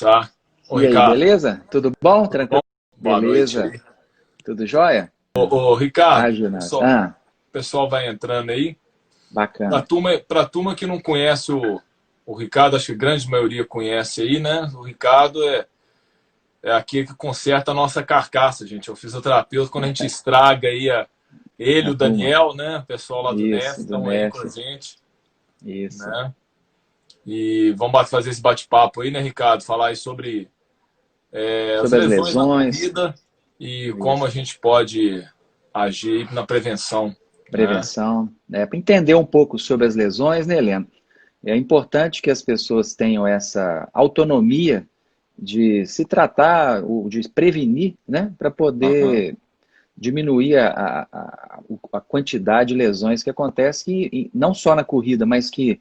Tá. Ô, E aí, Ricardo, beleza? Tudo bom? tudo bom? Tranquilo? Boa noite Beleza? aí. Tudo jóia? Ô, Ah, Ricardo, Jonas. pessoal, Ah, pessoal vai entrando aí. bacana. Pra turma que não conhece o Ricardo, acho que a grande maioria conhece aí, né? O Ricardo é aquele que conserta a nossa carcaça, gente. É o fisioterapeuta quando a gente estraga aí ele, A o turma. Daniel, né? O pessoal lá do NEF Isso, do estão aí com a NEF. gente, Isso. né? E vamos fazer esse bate-papo aí, né, Ricardo? Falar aí sobre as Sobre as lesões na lesões. corrida e como a Isso. gente pode agir na prevenção, né? Prevenção. Para entender um pouco sobre as lesões, né, Helena? É importante que as pessoas tenham essa autonomia de se tratar, de prevenir, né? Para Aham. poder diminuir a quantidade de lesões que acontece, que não só na corrida, mas que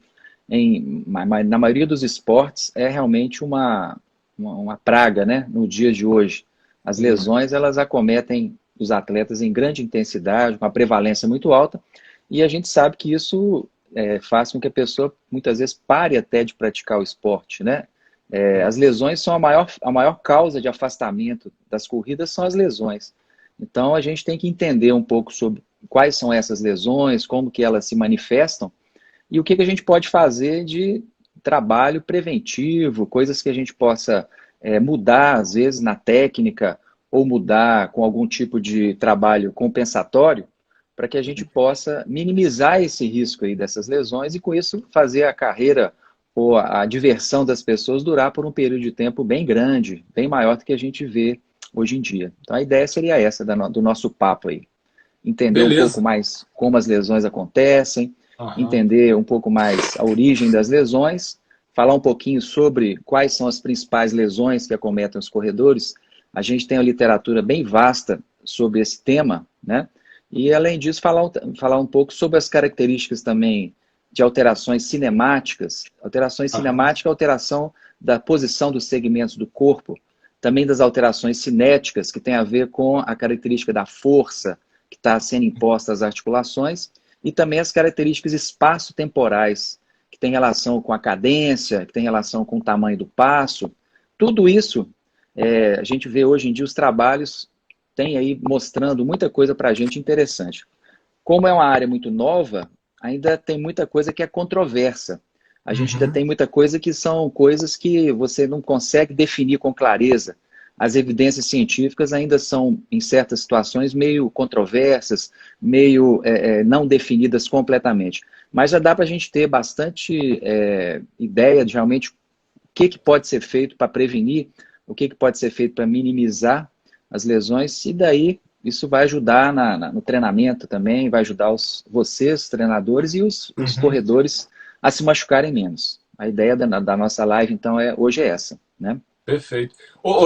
na maioria dos esportes é realmente uma praga, né, no dia de hoje. As Hum. lesões, elas acometem os atletas em grande intensidade, com uma prevalência muito alta, e a gente sabe que isso faz com que a pessoa, muitas vezes, pare até de praticar o esporte, né? As lesões são a maior causa de afastamento das corridas, são as lesões. Então, a gente tem que entender um pouco sobre quais são essas lesões, como que elas se manifestam e o que que a gente pode fazer de trabalho preventivo, coisas que a gente possa mudar, às vezes, na técnica ou mudar com algum tipo de trabalho compensatório para que a gente possa minimizar esse risco aí dessas lesões e, com isso, fazer a carreira ou a diversão das pessoas durar por um período de tempo bem grande, bem maior do que a gente vê hoje em dia. Então, a ideia seria essa do nosso papo aí. Entender um pouco Beleza. mais como as lesões acontecem, Aham. entender um pouco mais a origem das lesões, falar um pouquinho sobre quais são as principais lesões que acometem os corredores. A gente tem uma literatura bem vasta sobre esse tema, né? E, além disso, falar um pouco sobre as características também de alterações cinemáticas. Alterações Aham. cinemáticas, alteração da posição dos segmentos do corpo, também das alterações cinéticas, que tem a ver com a característica da força que está sendo imposta às articulações, e também as características espaço-temporais, que tem relação com a cadência, que tem relação com o tamanho do passo. Tudo isso, a gente vê hoje em dia os trabalhos têm aí mostrando muita coisa para a gente interessante. Como é uma área muito nova, ainda tem muita coisa que é controversa. A gente ainda Uhum. tem muita coisa que são coisas que você não consegue definir com clareza. As evidências científicas ainda são, em certas situações, meio controversas, meio não definidas completamente. Mas já dá para a gente ter bastante ideia de realmente o que pode ser feito para prevenir, o que pode ser feito para minimizar as lesões, e daí isso vai ajudar no treinamento também, vai ajudar vocês, treinadores, e os Uhum. corredores a se machucarem menos. A ideia da nossa live, então, hoje é essa, né? Perfeito.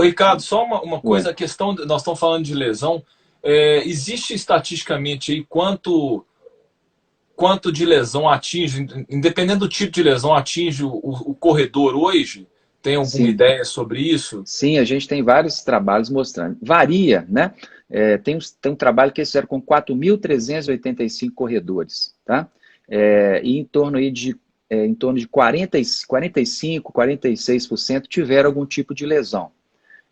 Ricardo, só uma Oi. coisa, a questão, nós estamos falando de lesão, existe estatisticamente aí quanto de lesão atinge, independente do tipo de lesão, atinge o corredor hoje? Tem alguma Sim, ideia sobre isso? sim, a gente tem vários trabalhos mostrando. Varia, né? Tem um trabalho que eles fizeram com 4.385 corredores, tá? E em torno de 45, 46% tiveram algum tipo de lesão.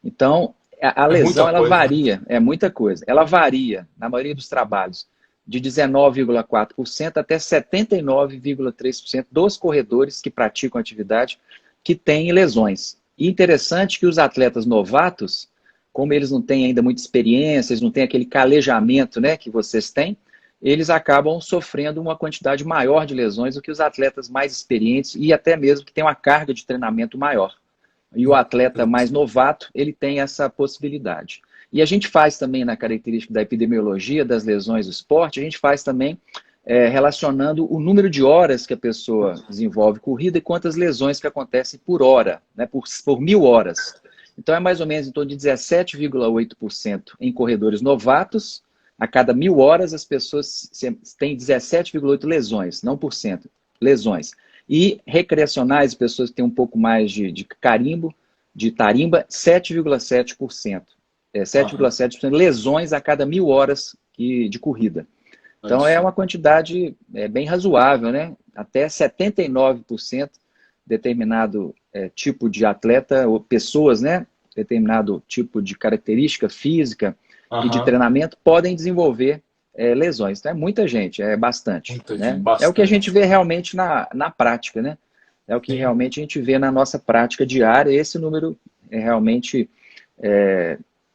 Então, a É muita lesão, ela coisa, né? varia, é muita coisa. Ela varia, na maioria dos trabalhos, de 19,4% até 79,3% dos corredores que praticam atividade que têm lesões. E interessante que os atletas novatos, como eles não têm ainda muita experiência, eles não têm aquele calejamento, né, que vocês têm, eles acabam sofrendo uma quantidade maior de lesões do que os atletas mais experientes e até mesmo que têm uma carga de treinamento maior. E o atleta mais novato, ele tem essa possibilidade. E a gente faz também, na característica da epidemiologia das lesões do esporte, a gente faz também relacionando o número de horas que a pessoa desenvolve corrida e quantas lesões que acontecem por hora, né, por 1.000 horas. Então, é mais ou menos em torno de 17,8% em corredores novatos. A cada 1.000 horas, as pessoas têm 17,8 lesões, não por cento, lesões. E recreacionais, pessoas que têm um pouco mais de carimbo, de tarimba, 7,7%. Aham. 7,7% lesões a cada 1.000 horas de corrida. Então, é Isso. uma quantidade bem razoável, né? Até 79% determinado tipo de atleta, ou pessoas, né? Determinado tipo de característica física e de Aham. treinamento podem desenvolver lesões. Então, é muita gente, é bastante, Muita gente, né? É o que a gente bastante. vê realmente na prática, né? É o que Sim. realmente a gente vê na nossa prática diária. Esse número é realmente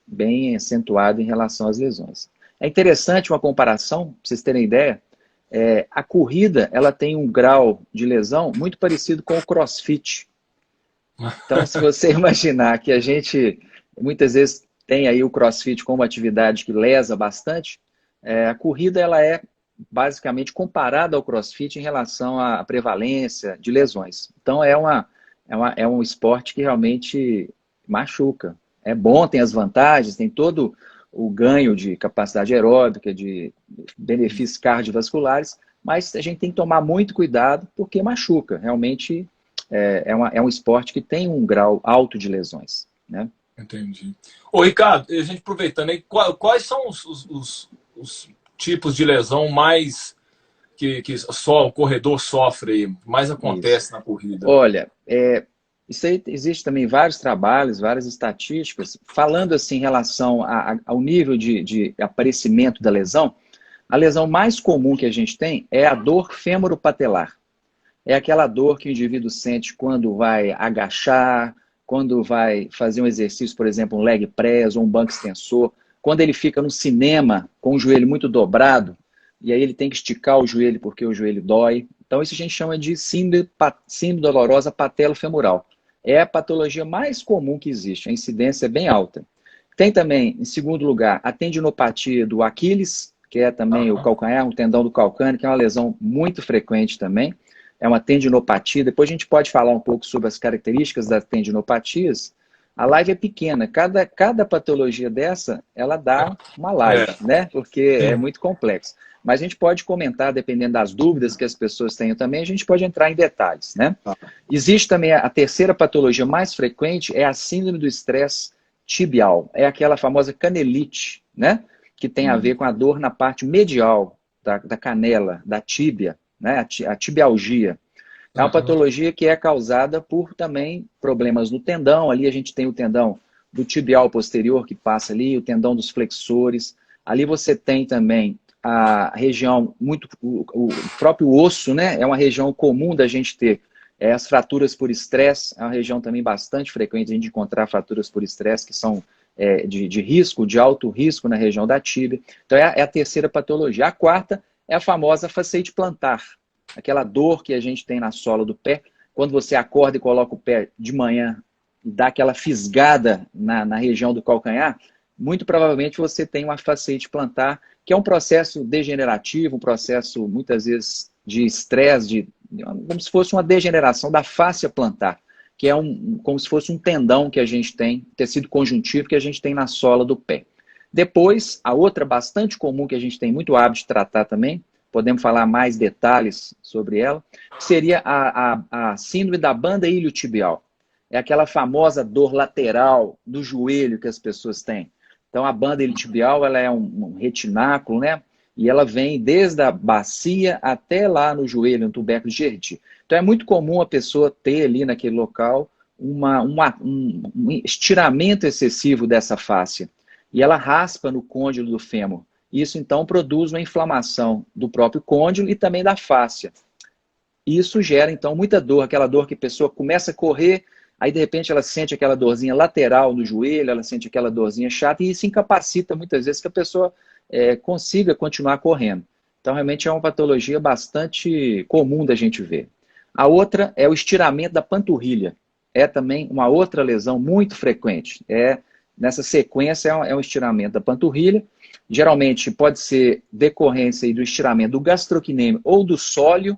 bem acentuado em relação às lesões. É interessante uma comparação, para vocês terem ideia, a corrida ela tem um grau de lesão muito parecido com o CrossFit. Então, se você imaginar que a gente muitas vezes tem aí o CrossFit como atividade que lesa bastante, a corrida ela é basicamente comparada ao CrossFit em relação à prevalência de lesões. Então, é um esporte que realmente machuca. É bom, tem as vantagens, tem todo o ganho de capacidade aeróbica, de benefícios cardiovasculares, mas a gente tem que tomar muito cuidado porque machuca. Realmente é um esporte que tem um grau alto de lesões, né? Entendi. Ô, Ricardo, a gente aproveitando aí, quais são os tipos de lesão mais que só o corredor sofre aí, mais Isso. acontece na corrida? Olha, isso aí existe também vários trabalhos, várias estatísticas, falando assim em relação ao nível de aparecimento da lesão. A lesão mais comum que a gente tem é a dor fêmoro-patelar. É aquela dor que o indivíduo sente quando vai agachar, quando vai fazer um exercício, por exemplo, um leg press ou um banco extensor, quando ele fica no cinema com o joelho muito dobrado, e aí ele tem que esticar o joelho porque o joelho dói. Então, isso a gente chama de síndrome dolorosa patelofemoral. É a patologia mais comum que existe, a incidência é bem alta. Tem também, em segundo lugar, a tendinopatia do Aquiles, que é também o Aham. calcanhar, o tendão do calcâneo, que é uma lesão muito frequente também. É uma tendinopatia. Depois a gente pode falar um pouco sobre as características das tendinopatias. A live é pequena. Cada patologia dessa, ela dá uma live, É, né? Porque é sim. muito complexo. Mas a gente pode comentar, dependendo das dúvidas que as pessoas tenham também, a gente pode entrar em detalhes, né? Tá. Existe também a terceira patologia mais frequente, é a síndrome do estresse tibial. É aquela famosa canelite, né? Que tem a ver com a dor na parte medial da canela, da tíbia, né? A tibialgia. É uma Aham. patologia que é causada por também problemas no tendão. Ali a gente tem o tendão do tibial posterior que passa ali, o tendão dos flexores. Ali você tem também a região muito o próprio osso, né? É uma região comum da gente ter as fraturas por estresse. É uma região também bastante frequente a gente encontrar fraturas por estresse que são de risco, de alto risco na região da tíbia. Então é a terceira patologia. A quarta é a famosa fasciite plantar, aquela dor que a gente tem na sola do pé, quando você acorda e coloca o pé de manhã e dá aquela fisgada na região do calcanhar, muito provavelmente você tem uma fasciite plantar, que é um processo degenerativo, um processo muitas vezes de estresse, como se fosse uma degeneração da fáscia plantar, que é como se fosse um tendão que a gente tem, tecido conjuntivo que a gente tem na sola do pé. Depois, a outra bastante comum que a gente tem muito hábito de tratar também, podemos falar mais detalhes sobre ela, seria a síndrome da banda iliotibial. É aquela famosa dor lateral do joelho que as pessoas têm. Então, a banda iliotibial ela é um retináculo, né? E ela vem desde a bacia até lá no joelho, no tubérculo de Gerti. Então, é muito comum a pessoa ter ali naquele local um estiramento excessivo dessa fáscia. E ela raspa no côndilo do fêmur. Isso, então, produz uma inflamação do próprio côndilo e também da fáscia. Isso gera, então, muita dor, aquela dor que a pessoa começa a correr, aí, de repente, ela sente aquela dorzinha lateral no joelho, ela sente aquela dorzinha chata, e isso incapacita, muitas vezes, que a pessoa consiga continuar correndo. Então, realmente, é uma patologia bastante comum da gente ver. A outra é o estiramento da panturrilha. É também uma outra lesão muito frequente. Nessa sequência, é um estiramento da panturrilha. Geralmente pode ser decorrência do estiramento do gastrocnêmio ou do sólio,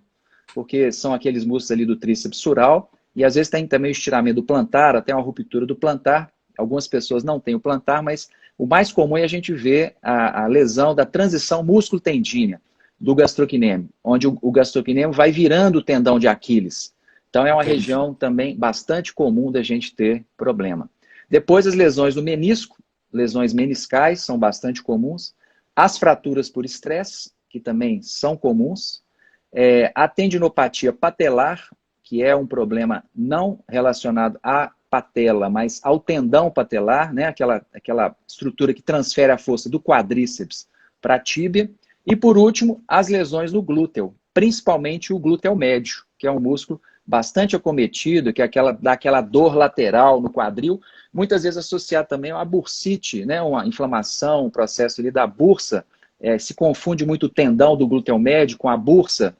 porque são aqueles músculos ali do tríceps sural, e às vezes tem também o estiramento do plantar, até uma ruptura do plantar. Algumas pessoas não têm o plantar, mas o mais comum é a gente ver a lesão da transição músculo-tendínea do gastrocnêmio, onde o gastrocnêmio vai virando o tendão de Aquiles. Então é uma Entendi. região também bastante comum da gente ter problema. Depois as lesões do menisco, lesões meniscais são bastante comuns. As fraturas por estresse, que também são comuns. A tendinopatia patelar, que é um problema não relacionado à patela, mas ao tendão patelar, né? Aquela estrutura que transfere a força do quadríceps para a tíbia. E por último, as lesões no glúteo, principalmente o glúteo médio, que é um músculo bastante acometido, que é dá aquela dor lateral no quadril, muitas vezes associado também a uma bursite, né? Uma inflamação, um processo ali da bursa. Se confunde muito o tendão do glúteo médio com a bursa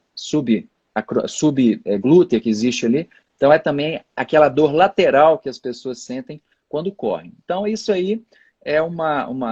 subglútea que existe ali. Então é também aquela dor lateral que as pessoas sentem quando correm. Então isso aí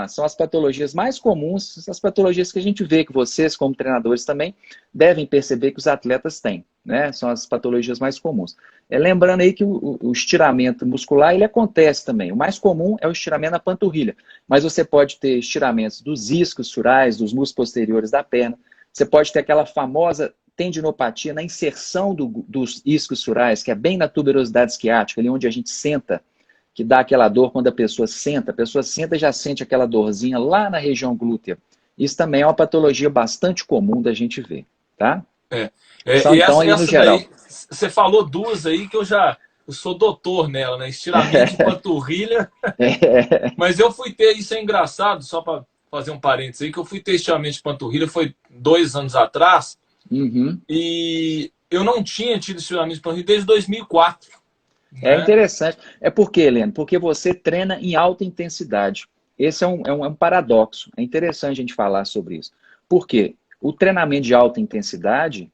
são as patologias mais comuns, as patologias que a gente vê que vocês, como treinadores também, devem perceber que os atletas têm, né? São as patologias mais comuns. Lembrando aí que o estiramento muscular, ele acontece também. O mais comum é o estiramento na panturrilha, mas você pode ter estiramentos dos isquios surais, dos músculos posteriores da perna, você pode ter aquela famosa tendinopatia na inserção dos isquios surais, que é bem na tuberosidade isquiática, ali onde a gente senta, que dá aquela dor quando a pessoa senta e já sente aquela dorzinha lá na região glútea. Isso também é uma patologia bastante comum da gente ver, tá? São, então, aí no geral. Daí, você falou duas aí que eu sou doutor nela, né? Estiramento de panturrilha. Mas eu fui ter, isso é engraçado, só para fazer um parênteses aí, que eu fui ter estiramento de panturrilha, foi 2 anos atrás, e eu não tinha tido estiramento de panturrilha desde 2004. É interessante. É por quê, Heleno? Porque você treina em alta intensidade. Esse é um paradoxo. É interessante a gente falar sobre isso. Por quê? O treinamento de alta intensidade,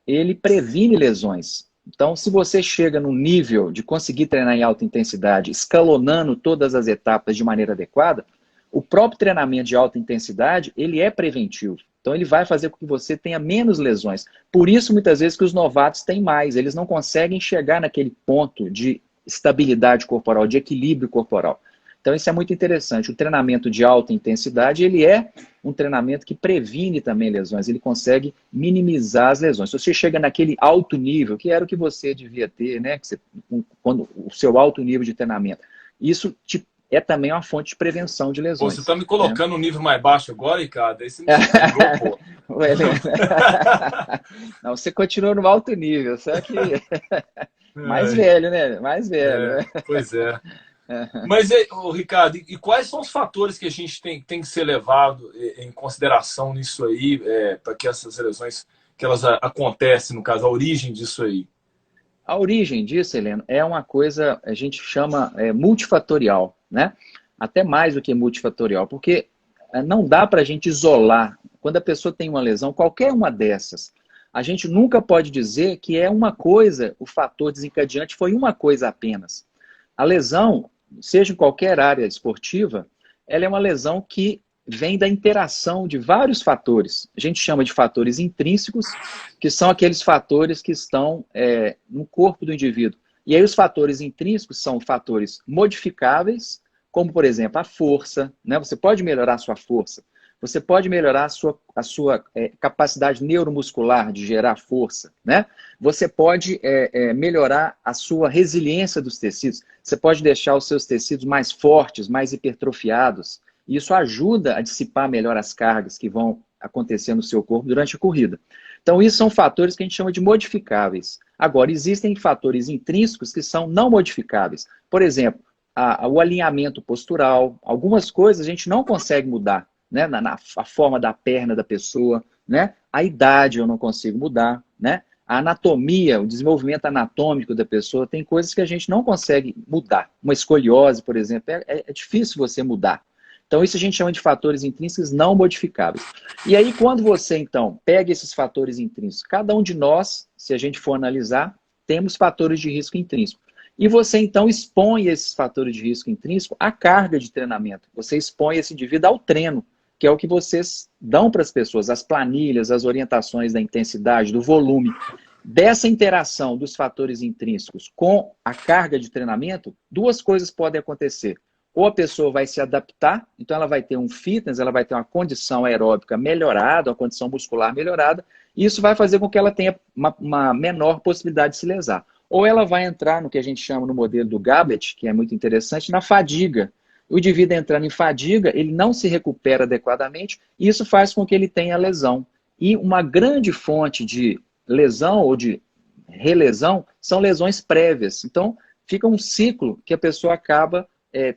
ele previne lesões. Então, se você chega no nível de conseguir treinar em alta intensidade, escalonando todas as etapas de maneira adequada, o próprio treinamento de alta intensidade, ele é preventivo. Então, ele vai fazer com que você tenha menos lesões. Por isso, muitas vezes, que os novatos têm mais. Eles não conseguem chegar naquele ponto de estabilidade corporal, de equilíbrio corporal. Então, isso é muito interessante. O treinamento de alta intensidade, ele é um treinamento que previne também lesões. Ele consegue minimizar as lesões. Se você chega naquele alto nível, que era o que você devia ter, né? Quando o seu alto nível de treinamento, isso é também uma fonte de prevenção de lesões. Você está me colocando no nível mais baixo agora, Ricardo? Aí você me pegou, pô. Não, você continua no alto nível, só que mais velho, né? Mais velho. Pois é. Mas, Ricardo, e quais são os fatores que a gente tem que ser levado em consideração nisso aí, para que essas lesões, que elas acontecem, no caso, a origem disso aí? A origem disso, Heleno, é uma coisa, a gente chama multifatorial, né? Até mais do que multifatorial, porque não dá para a gente isolar. Quando a pessoa tem uma lesão, qualquer uma dessas, a gente nunca pode dizer que é uma coisa, o fator desencadeante foi uma coisa apenas. A lesão, seja em qualquer área esportiva, ela é uma lesão que vem da interação de vários fatores. A gente chama de fatores intrínsecos, que são aqueles fatores que estão no corpo do indivíduo. E aí os fatores intrínsecos são fatores modificáveis, como, por exemplo, a força, né? Você pode melhorar a sua força, você pode melhorar a sua capacidade neuromuscular de gerar força, né? Você pode melhorar a sua resiliência dos tecidos, você pode deixar os seus tecidos mais fortes, mais hipertrofiados. Isso ajuda a dissipar melhor as cargas que vão acontecer no seu corpo durante a corrida. Então, isso são fatores que a gente chama de modificáveis. Agora, existem fatores intrínsecos que são não modificáveis. Por exemplo, o alinhamento postural. Algumas coisas a gente não consegue mudar, né? A forma da perna da pessoa, né? A idade eu não consigo mudar, né? A anatomia, o desenvolvimento anatômico da pessoa, tem coisas que a gente não consegue mudar. Uma escoliose, por exemplo, é difícil você mudar. Então, isso a gente chama de fatores intrínsecos não modificáveis. E aí, quando você, então, pega esses fatores intrínsecos, cada um de nós, se a gente for analisar, temos fatores de risco intrínseco. E você, então, expõe esses fatores de risco intrínseco à carga de treinamento. Você expõe esse indivíduo ao treino, que é o que vocês dão para as pessoas, as planilhas, as orientações da intensidade, do volume. Dessa interação dos fatores intrínsecos com a carga de treinamento, duas coisas podem acontecer. Ou a pessoa vai se adaptar, então ela vai ter um fitness, ela vai ter uma condição aeróbica melhorada, uma condição muscular melhorada, e isso vai fazer com que ela tenha uma menor possibilidade de se lesar. Ou ela vai entrar no que a gente chama no modelo do Gabbett, que é muito interessante, na fadiga. O indivíduo entrando em fadiga, ele não se recupera adequadamente, e isso faz com que ele tenha lesão. E uma grande fonte de lesão ou de relesão são lesões prévias. Então, fica um ciclo que a pessoa acaba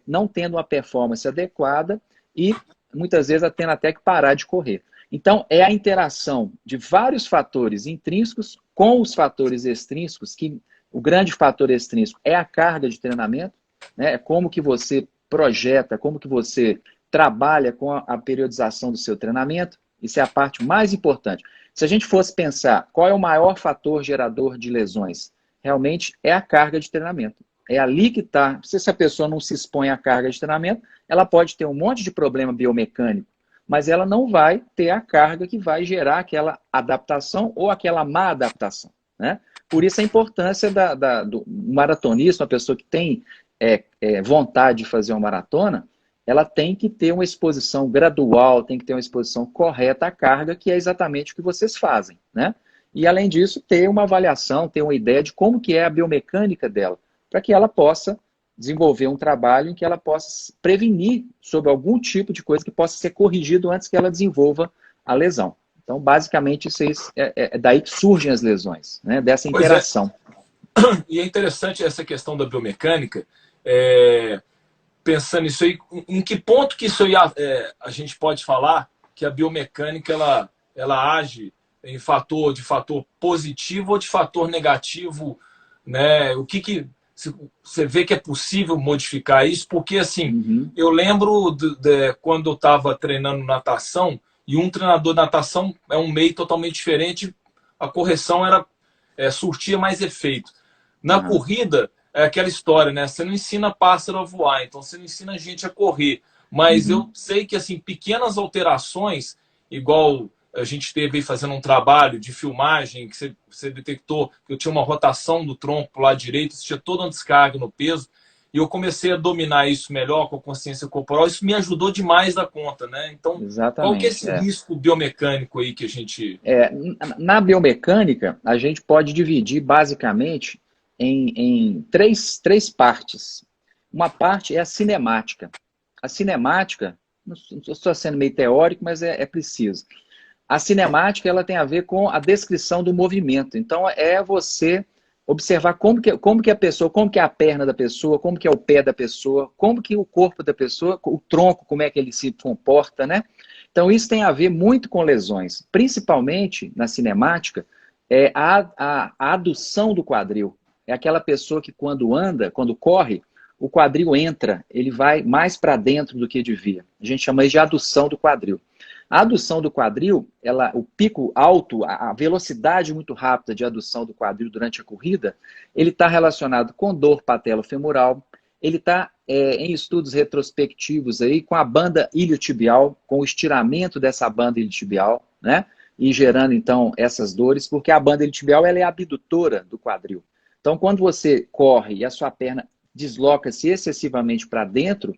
não tendo uma performance adequada e muitas vezes tendo até que parar de correr. Então, é a interação de vários fatores intrínsecos com os fatores extrínsecos, que o grande fator extrínseco é a carga de treinamento, né? É como que você projeta, como que você trabalha com a periodização do seu treinamento. Isso é a parte mais importante. Se a gente fosse pensar qual é o maior fator gerador de lesões, realmente é a carga de treinamento. É ali que está. Se a pessoa não se expõe à carga de treinamento, ela pode ter um monte de problema biomecânico, mas ela não vai ter a carga que vai gerar aquela adaptação ou aquela má adaptação, né? Por isso a importância do maratonista, uma pessoa que tem vontade de fazer uma maratona, ela tem que ter uma exposição gradual, tem que ter uma exposição correta à carga, que é exatamente o que vocês fazem, né? E, além disso, ter uma avaliação, ter uma ideia de como que é a biomecânica dela, para que ela possa desenvolver um trabalho em que ela possa prevenir sobre algum tipo de coisa que possa ser corrigido antes que ela desenvolva a lesão. Então, basicamente, isso é daí que surgem as lesões, né? Dessa interação. E é interessante essa questão da biomecânica, pensando nisso aí, em que ponto que isso aí a gente pode falar que a biomecânica ela age de fator positivo ou de fator negativo, né? O que você vê que é possível modificar isso? Porque, assim, eu lembro quando eu estava treinando natação, e um treinador de natação é um meio totalmente diferente, a correção surtia mais efeito. Na corrida, é aquela história, né? Você não ensina pássaro a voar, então você não ensina a gente a correr. Mas eu sei que, assim, pequenas alterações, igual a gente esteve fazendo um trabalho de filmagem, que você detectou que eu tinha uma rotação do tronco para o lado direito, você tinha toda uma descarga no peso, e eu comecei a dominar isso melhor com a consciência corporal, isso me ajudou demais da conta, né? Então, exatamente, qual que é esse risco biomecânico aí que a gente... Na biomecânica, a gente pode dividir basicamente em três partes. Uma parte é a cinemática. A cinemática, não estou sendo meio teórico, mas é preciso. A cinemática, ela tem a ver com a descrição do movimento. Então, é você observar como que a pessoa, como que é a perna da pessoa, como que é o pé da pessoa, como que o corpo da pessoa, o tronco, como é que ele se comporta, né? Então, isso tem a ver muito com lesões. Principalmente, na cinemática, a adução do quadril. É aquela pessoa que quando anda, quando corre, o quadril entra, ele vai mais para dentro do que devia. A gente chama isso de adução do quadril. A adução do quadril, o pico alto, a velocidade muito rápida de adução do quadril durante a corrida, ele está relacionado com dor patelofemoral, ele está em estudos retrospectivos aí com a banda iliotibial, com o estiramento dessa banda iliotibial, né? E gerando, então, essas dores, porque a banda iliotibial ela é a abdutora do quadril. Então, quando você corre e a sua perna desloca-se excessivamente para dentro,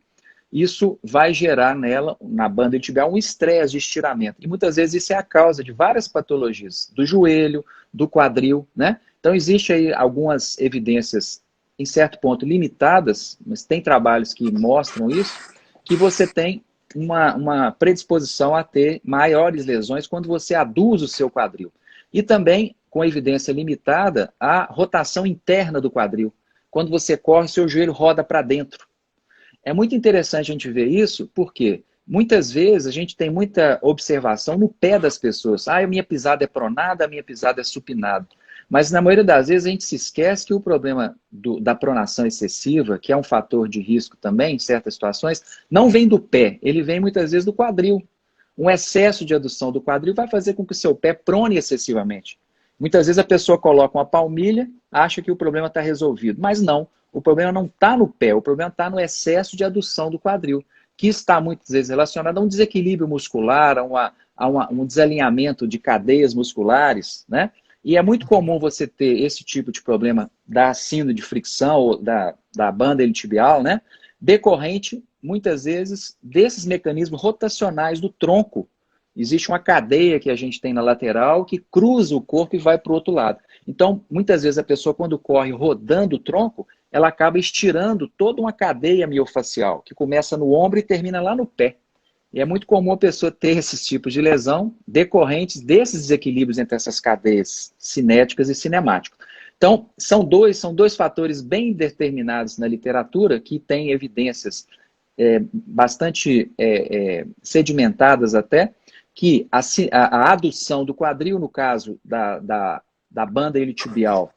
isso vai gerar nela, na banda iliotibial, um estresse de estiramento. E muitas vezes isso é a causa de várias patologias, do joelho, do quadril, né? Então, existe aí algumas evidências, em certo ponto, limitadas, mas tem trabalhos que mostram isso, que você tem uma predisposição a ter maiores lesões quando você aduz o seu quadril. E também, com evidência limitada, a rotação interna do quadril. Quando você corre, seu joelho roda para dentro. É muito interessante a gente ver isso, porque muitas vezes a gente tem muita observação no pé das pessoas. A minha pisada é pronada, a minha pisada é supinada. Mas na maioria das vezes a gente se esquece que o problema da pronação excessiva, que é um fator de risco também em certas situações, não vem do pé, ele vem muitas vezes do quadril. Um excesso de adução do quadril vai fazer com que o seu pé prone excessivamente. Muitas vezes a pessoa coloca uma palmilha, acha que o problema está resolvido, mas não. O problema não está no pé, o problema está no excesso de adução do quadril, que está muitas vezes relacionado a um desequilíbrio muscular, a um desalinhamento de cadeias musculares, né? E é muito comum você ter esse tipo de problema da síndrome de fricção, ou da banda iliotibial, né? Decorrente, muitas vezes, desses mecanismos rotacionais do tronco. Existe uma cadeia que a gente tem na lateral que cruza o corpo e vai para o outro lado. Então, muitas vezes a pessoa, quando corre rodando o tronco, ela acaba estirando toda uma cadeia miofacial, que começa no ombro e termina lá no pé. E é muito comum a pessoa ter esses tipos de lesão decorrentes desses desequilíbrios entre essas cadeias cinéticas e cinemáticas. Então, são dois fatores bem determinados na literatura que têm evidências bastante sedimentadas até, que a adução do quadril, no caso da banda iliotibial,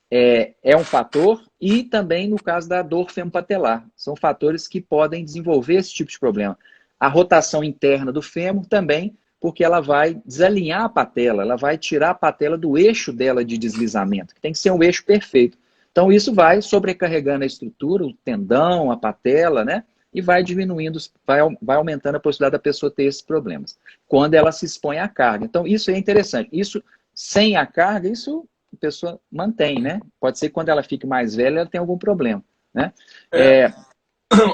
é um fator, e também no caso da dor femopatelar. São fatores que podem desenvolver esse tipo de problema. A rotação interna do fêmur também, porque ela vai desalinhar a patela, ela vai tirar a patela do eixo dela de deslizamento, que tem que ser um eixo perfeito. Então isso vai sobrecarregando a estrutura, o tendão, a patela, né? E vai diminuindo, vai aumentando a possibilidade da pessoa ter esses problemas, quando ela se expõe à carga. Então isso é interessante. Isso, sem a carga, isso a pessoa mantém, né? Pode ser que quando ela fique mais velha, ela tenha algum problema, né?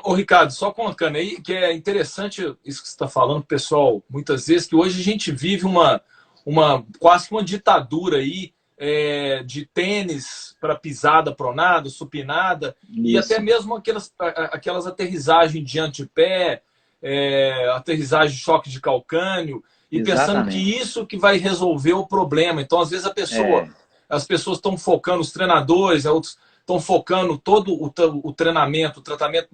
Ô, Ricardo, só colocando aí, que é interessante isso que você está falando, pessoal, muitas vezes, que hoje a gente vive quase que uma ditadura aí, de tênis para pisada pronada, supinada, Isso. E até mesmo aquelas aterrissagens de antepé, aterrissagem de choque de calcânio, e pensando que isso que vai resolver o problema. Então, às vezes, as pessoas estão focando, os treinadores, outros estão focando todo o treinamento, o tratamento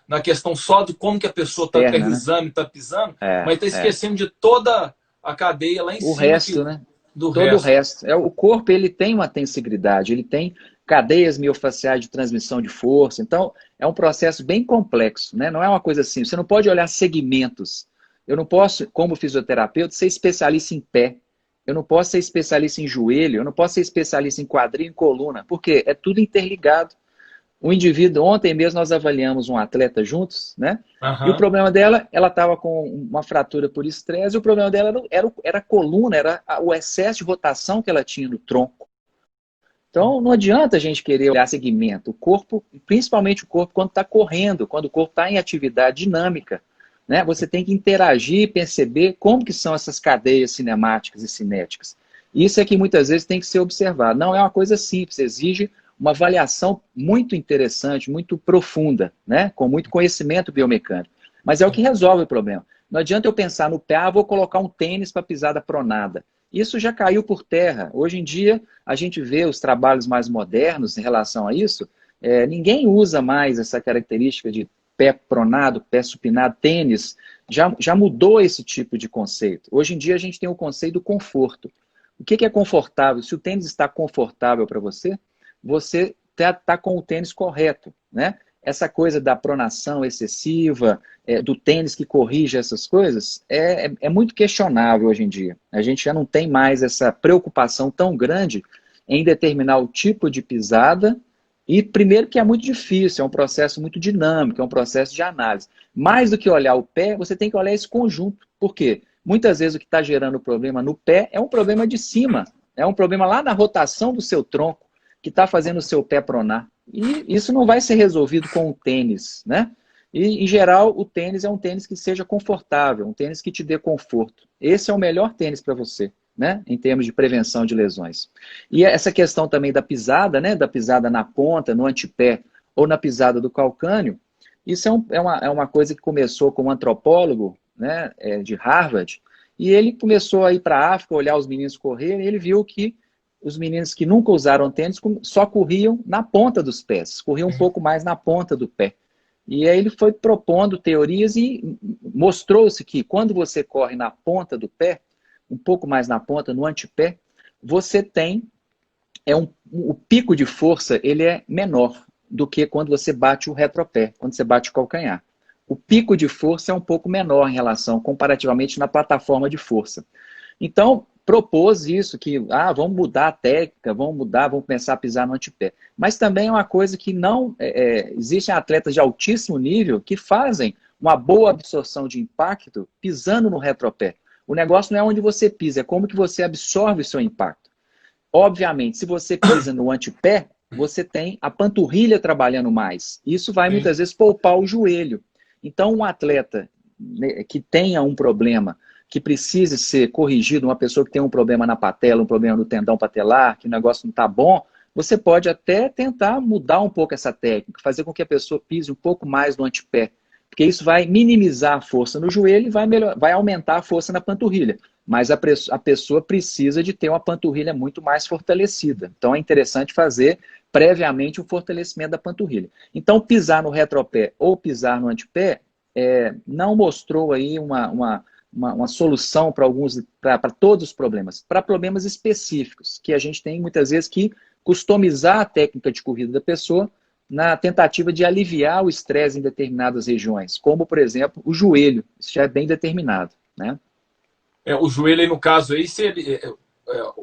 na questão só de como que a pessoa está aterrissando e está pisando, mas está esquecendo de toda a cadeia lá em cima. O resto, né? Todo o resto. O corpo, ele tem uma tensigridade, ele tem cadeias miofaciais de transmissão de força. Então, é um processo bem complexo, né? Não é uma coisa assim. Você não pode olhar segmentos. Eu não posso, como fisioterapeuta, ser especialista em pé. Eu não posso ser especialista em joelho, eu não posso ser especialista em quadril, em coluna, porque é tudo interligado. O indivíduo, ontem mesmo nós avaliamos um atleta juntos, né? E o problema dela, ela estava com uma fratura por estresse, e o problema dela era a coluna, era o excesso de rotação que ela tinha no tronco. Então, não adianta a gente querer olhar segmento. O corpo, principalmente o corpo, quando está correndo, quando o corpo está em atividade dinâmica, né? Você tem que interagir e perceber como que são essas cadeias cinemáticas e cinéticas. Isso é que muitas vezes tem que ser observado. Não é uma coisa simples, exige uma avaliação muito interessante, muito profunda, né? Com muito conhecimento biomecânico. Mas é o que resolve o problema. Não adianta eu pensar no pé, vou colocar um tênis para pisada pronada. Isso já caiu por terra. Hoje em dia, a gente vê os trabalhos mais modernos em relação a isso. Ninguém usa mais essa característica de pé pronado, pé supinado, tênis. Já mudou esse tipo de conceito. Hoje em dia, a gente tem o conceito do conforto. O que é confortável? Se o tênis está confortável para você, você está com o tênis correto, né? Essa coisa da pronação excessiva, do tênis que corrige essas coisas, é muito questionável hoje em dia. A gente já não tem mais essa preocupação tão grande em determinar o tipo de pisada, e primeiro que é muito difícil, é um processo muito dinâmico, é um processo de análise. Mais do que olhar o pé, você tem que olhar esse conjunto. Por quê? Muitas vezes o que está gerando o problema no pé é um problema de cima, é um problema lá na rotação do seu tronco, que está fazendo o seu pé pronar. E isso não vai ser resolvido com o tênis, né? E, em geral, o tênis é um tênis que seja confortável, um tênis que te dê conforto. Esse é o melhor tênis para você, né? Em termos de prevenção de lesões. E essa questão também da pisada, né? Da pisada na ponta, no antepé ou na pisada do calcânio, isso é uma coisa que começou com um antropólogo, né? De Harvard, e ele começou a ir para a África, olhar os meninos correrem, e ele viu que os meninos que nunca usaram tênis só corriam na ponta dos pés, corriam um pouco mais na ponta do pé. E aí ele foi propondo teorias e mostrou-se que quando você corre na ponta do pé, um pouco mais na ponta, no antepé, você tem o pico de força, ele é menor do que quando você bate o retropé, quando você bate o calcanhar. O pico de força é um pouco menor em relação, comparativamente, na plataforma de força. Então, propôs isso, que vamos mudar a técnica, vamos começar a pisar no antepé. Mas também é uma coisa que não... existem atletas de altíssimo nível que fazem uma boa absorção de impacto pisando no retropé. O negócio não é onde você pisa, é como que você absorve o seu impacto. Obviamente, se você pisa no antepé, você tem a panturrilha trabalhando mais. Isso vai muitas vezes poupar o joelho. Então, um atleta, né, que tenha um problema, que precise ser corrigido, uma pessoa que tem um problema na patela, um problema no tendão patelar, que o negócio não está bom, você pode até tentar mudar um pouco essa técnica, fazer com que a pessoa pise um pouco mais no antepé, Porque isso vai minimizar a força no joelho e vai aumentar a força na panturrilha. Mas a pessoa precisa de ter uma panturrilha muito mais fortalecida. Então é interessante fazer previamente o fortalecimento da panturrilha. Então pisar no retropé ou pisar no antepé não mostrou aí uma solução para todos os problemas. Para problemas específicos, que a gente tem muitas vezes que customizar a técnica de corrida da pessoa na tentativa de aliviar o estresse em determinadas regiões, como, por exemplo, o joelho. Isso já é bem determinado, né? O joelho aí, no caso aí,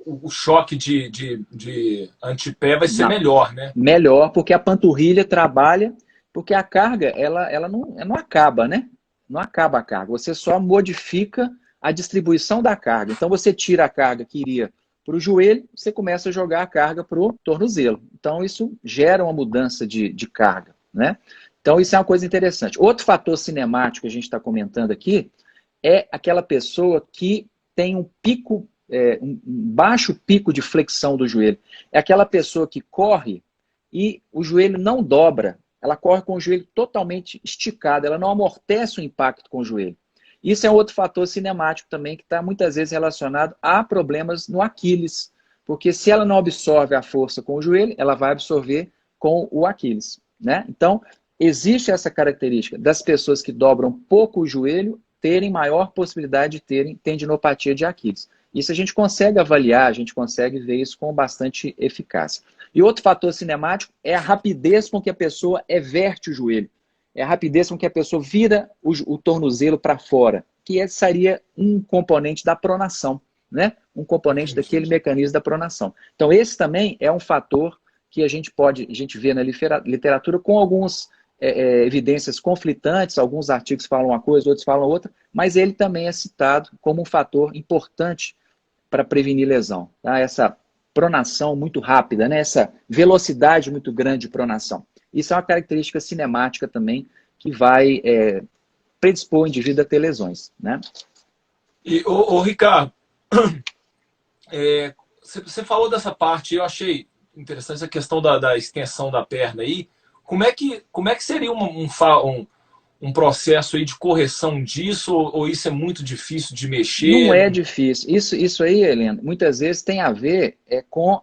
o choque de antepé vai ser Não. melhor, né? Melhor, porque a panturrilha trabalha, porque a carga, ela não acaba, né? Não acaba a carga, você só modifica a distribuição da carga. Então você tira a carga que iria para o joelho, você começa a jogar a carga para o tornozelo. Então isso gera uma mudança de carga, né? Então isso é uma coisa interessante. Outro fator cinemático que a gente está comentando aqui é aquela pessoa que tem um pico, um baixo pico de flexão do joelho. É aquela pessoa que corre e o joelho não dobra. Ela corre com o joelho totalmente esticado, ela não amortece o impacto com o joelho. Isso é outro fator cinemático também que está muitas vezes relacionado a problemas no Aquiles. Porque se ela não absorve a força com o joelho, ela vai absorver com o Aquiles, né? Então, existe essa característica das pessoas que dobram pouco o joelho terem maior possibilidade de terem tendinopatia de Aquiles. Isso a gente consegue avaliar, a gente consegue ver isso com bastante eficácia. E outro fator cinemático é a rapidez com que a pessoa everte o joelho. É a rapidez com que a pessoa vira o tornozelo para fora, que seria um componente da pronação, né? Um componente daquele mecanismo da pronação. Então esse também é um fator que a gente vê na literatura com alguns evidências conflitantes, alguns artigos falam uma coisa, outros falam outra, mas ele também é citado como um fator importante para prevenir lesão. Tá? Essa pronação muito rápida, né? Essa velocidade muito grande de pronação. Isso é uma característica cinemática também que vai predispor o indivíduo a ter lesões, né? E, Ricardo, você falou dessa parte, eu achei interessante essa questão da extensão da perna aí. Como é que seria um processo aí de correção disso, ou isso é muito difícil de mexer? Não é difícil. Isso aí, Helena, muitas vezes tem a ver com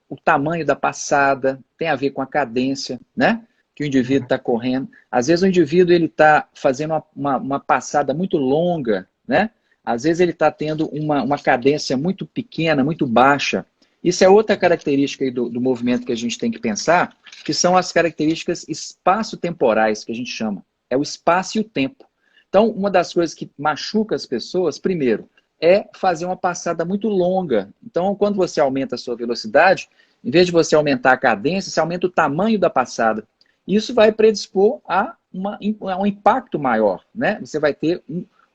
o tamanho da passada, tem a ver com a cadência, né? Que o indivíduo está correndo. Às vezes o indivíduo está fazendo uma passada muito longa, né? Às vezes ele está tendo uma cadência muito pequena, muito baixa. Isso é outra característica aí do movimento que a gente tem que pensar, que são as características espaço-temporais, que a gente chama. É o espaço e o tempo. Então, uma das coisas que machuca as pessoas, primeiro, é fazer uma passada muito longa. Então, quando você aumenta a sua velocidade, em vez de você aumentar a cadência, você aumenta o tamanho da passada. Isso vai predispor a um impacto maior, né? Você vai ter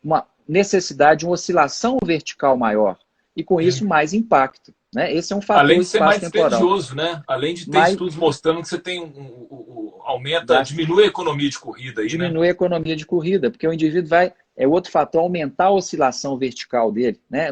uma necessidade de uma oscilação vertical maior. E com isso, mais impacto. Né? Esse é um fator além de ser mais espaço-temporal. dispendioso, né? Além de ter estudos mostrando que você tem diminui a economia de corrida aí, diminui a economia de corrida, porque o indivíduo outro fator, aumentar a oscilação vertical dele, né?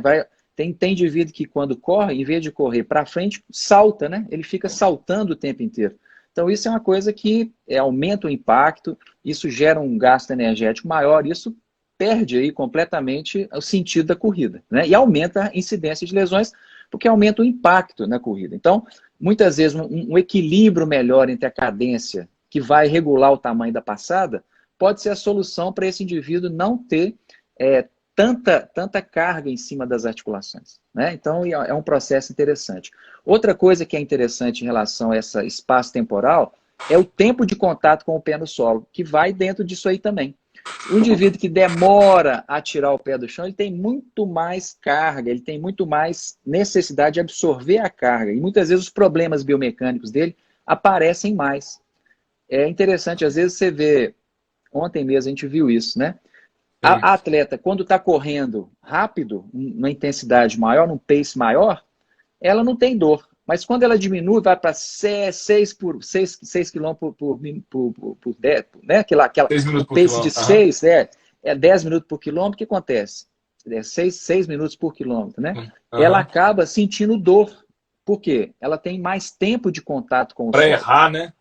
Tem indivíduo que quando corre, em vez de correr para frente, salta, né? Ele fica saltando o tempo inteiro. Então isso é uma coisa que aumenta o impacto, isso gera um gasto energético maior, isso perde aí completamente o sentido da corrida, né? E aumenta a incidência de lesões, porque aumenta o impacto na corrida. Então, muitas vezes, um equilíbrio melhor entre a cadência, que vai regular o tamanho da passada, pode ser a solução para esse indivíduo não ter tanta carga em cima das articulações. Né? Então, é um processo interessante. Outra coisa que é interessante em relação a esse espaço temporal é o tempo de contato com o pé no solo, que vai dentro disso aí também. O indivíduo que demora a tirar o pé do chão, ele tem muito mais carga, ele tem muito mais necessidade de absorver a carga. E muitas vezes os problemas biomecânicos dele aparecem mais. É interessante, às vezes você vê, ontem mesmo a gente viu isso, né? A atleta, quando está correndo rápido, numa intensidade maior, num pace maior, ela não tem dor. Mas quando ela diminui, vai para 6 km por 10, né? Aquela 6 minutos por pace quilômetro. de 6, 10 minutos por quilômetro, o que acontece? 6 minutos por quilômetro, né? Ela acaba sentindo dor. Por quê? Ela tem mais tempo de contato com o solo. Para errar, né?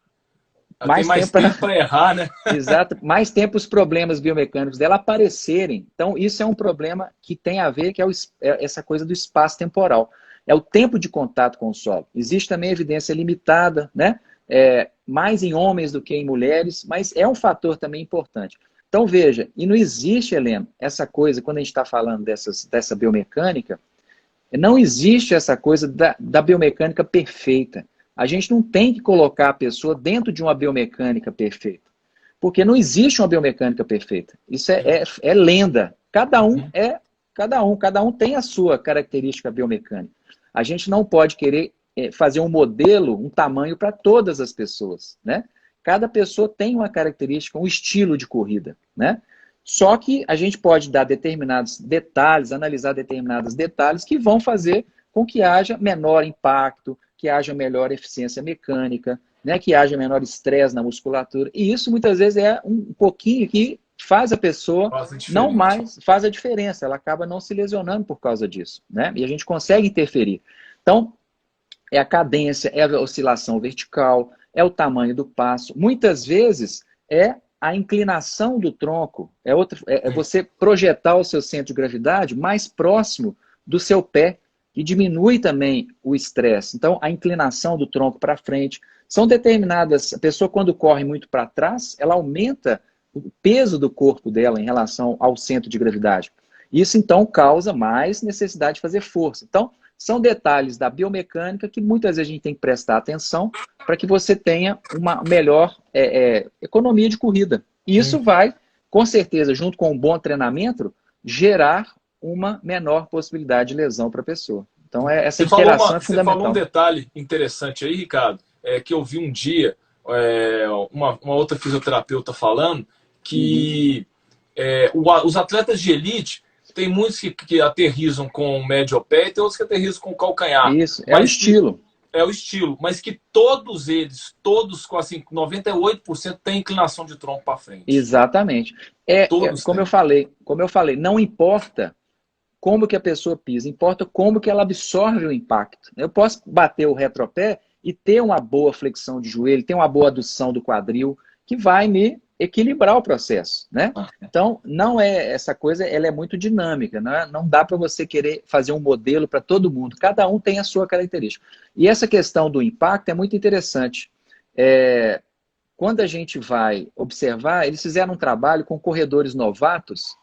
Tem mais tempo para errar, né? Exato, mais tempo os problemas biomecânicos dela aparecerem. Então, isso é um problema que tem a ver, que é essa coisa do espaço temporal. É o tempo de contato com o solo. Existe também evidência limitada, né? Mais em homens do que em mulheres, mas é um fator também importante. Então, veja, e não existe, Helena, essa coisa, quando a gente está falando dessa biomecânica, não existe essa coisa da biomecânica perfeita. A gente não tem que colocar a pessoa dentro de uma biomecânica perfeita. Porque não existe uma biomecânica perfeita. Isso é lenda. Cada um tem a sua característica biomecânica. A gente não pode querer fazer um modelo, um tamanho para todas as pessoas, né? Cada pessoa tem uma característica, um estilo de corrida, né? Só que a gente pode dar determinados detalhes, analisar determinados detalhes que vão fazer com que haja menor impacto, que haja melhor eficiência mecânica, né? Que haja menor estresse na musculatura. E isso muitas vezes é um pouquinho que faz a pessoa não mais faz a diferença. Ela acaba não se lesionando por causa disso, né? E a gente consegue interferir. Então, é a cadência, é a oscilação vertical, é o tamanho do passo. Muitas vezes é a inclinação do tronco, é você projetar o seu centro de gravidade mais próximo do seu pé, que diminui também o estresse. Então, a inclinação do tronco para frente. São determinadas... A pessoa, quando corre muito para trás, ela aumenta o peso do corpo dela em relação ao centro de gravidade. Isso, então, causa mais necessidade de fazer força. Então, são detalhes da biomecânica que muitas vezes a gente tem que prestar atenção para que você tenha uma melhor economia de corrida. E isso vai, com certeza, junto com um bom treinamento, gerar uma menor possibilidade de lesão para a pessoa. Então, essa interação é fundamental. Você falou um detalhe interessante aí, Ricardo, que eu vi um dia uma outra fisioterapeuta falando que os atletas de elite, tem muitos que aterrissam com o médio pé e tem outros que aterrissam com o calcanhar. Isso, o estilo. É o estilo, mas que todos eles, assim, 98% têm inclinação de tronco para frente. Exatamente. Como eu falei, não importa como que a pessoa pisa, importa como que ela absorve o impacto. Eu posso bater o retropé e ter uma boa flexão de joelho, ter uma boa adução do quadril, que vai me equilibrar o processo, né? Então, não é essa coisa, ela é muito dinâmica, não dá para você querer fazer um modelo para todo mundo, cada um tem a sua característica. E essa questão do impacto é muito interessante. Quando a gente vai observar, eles fizeram um trabalho com corredores novatos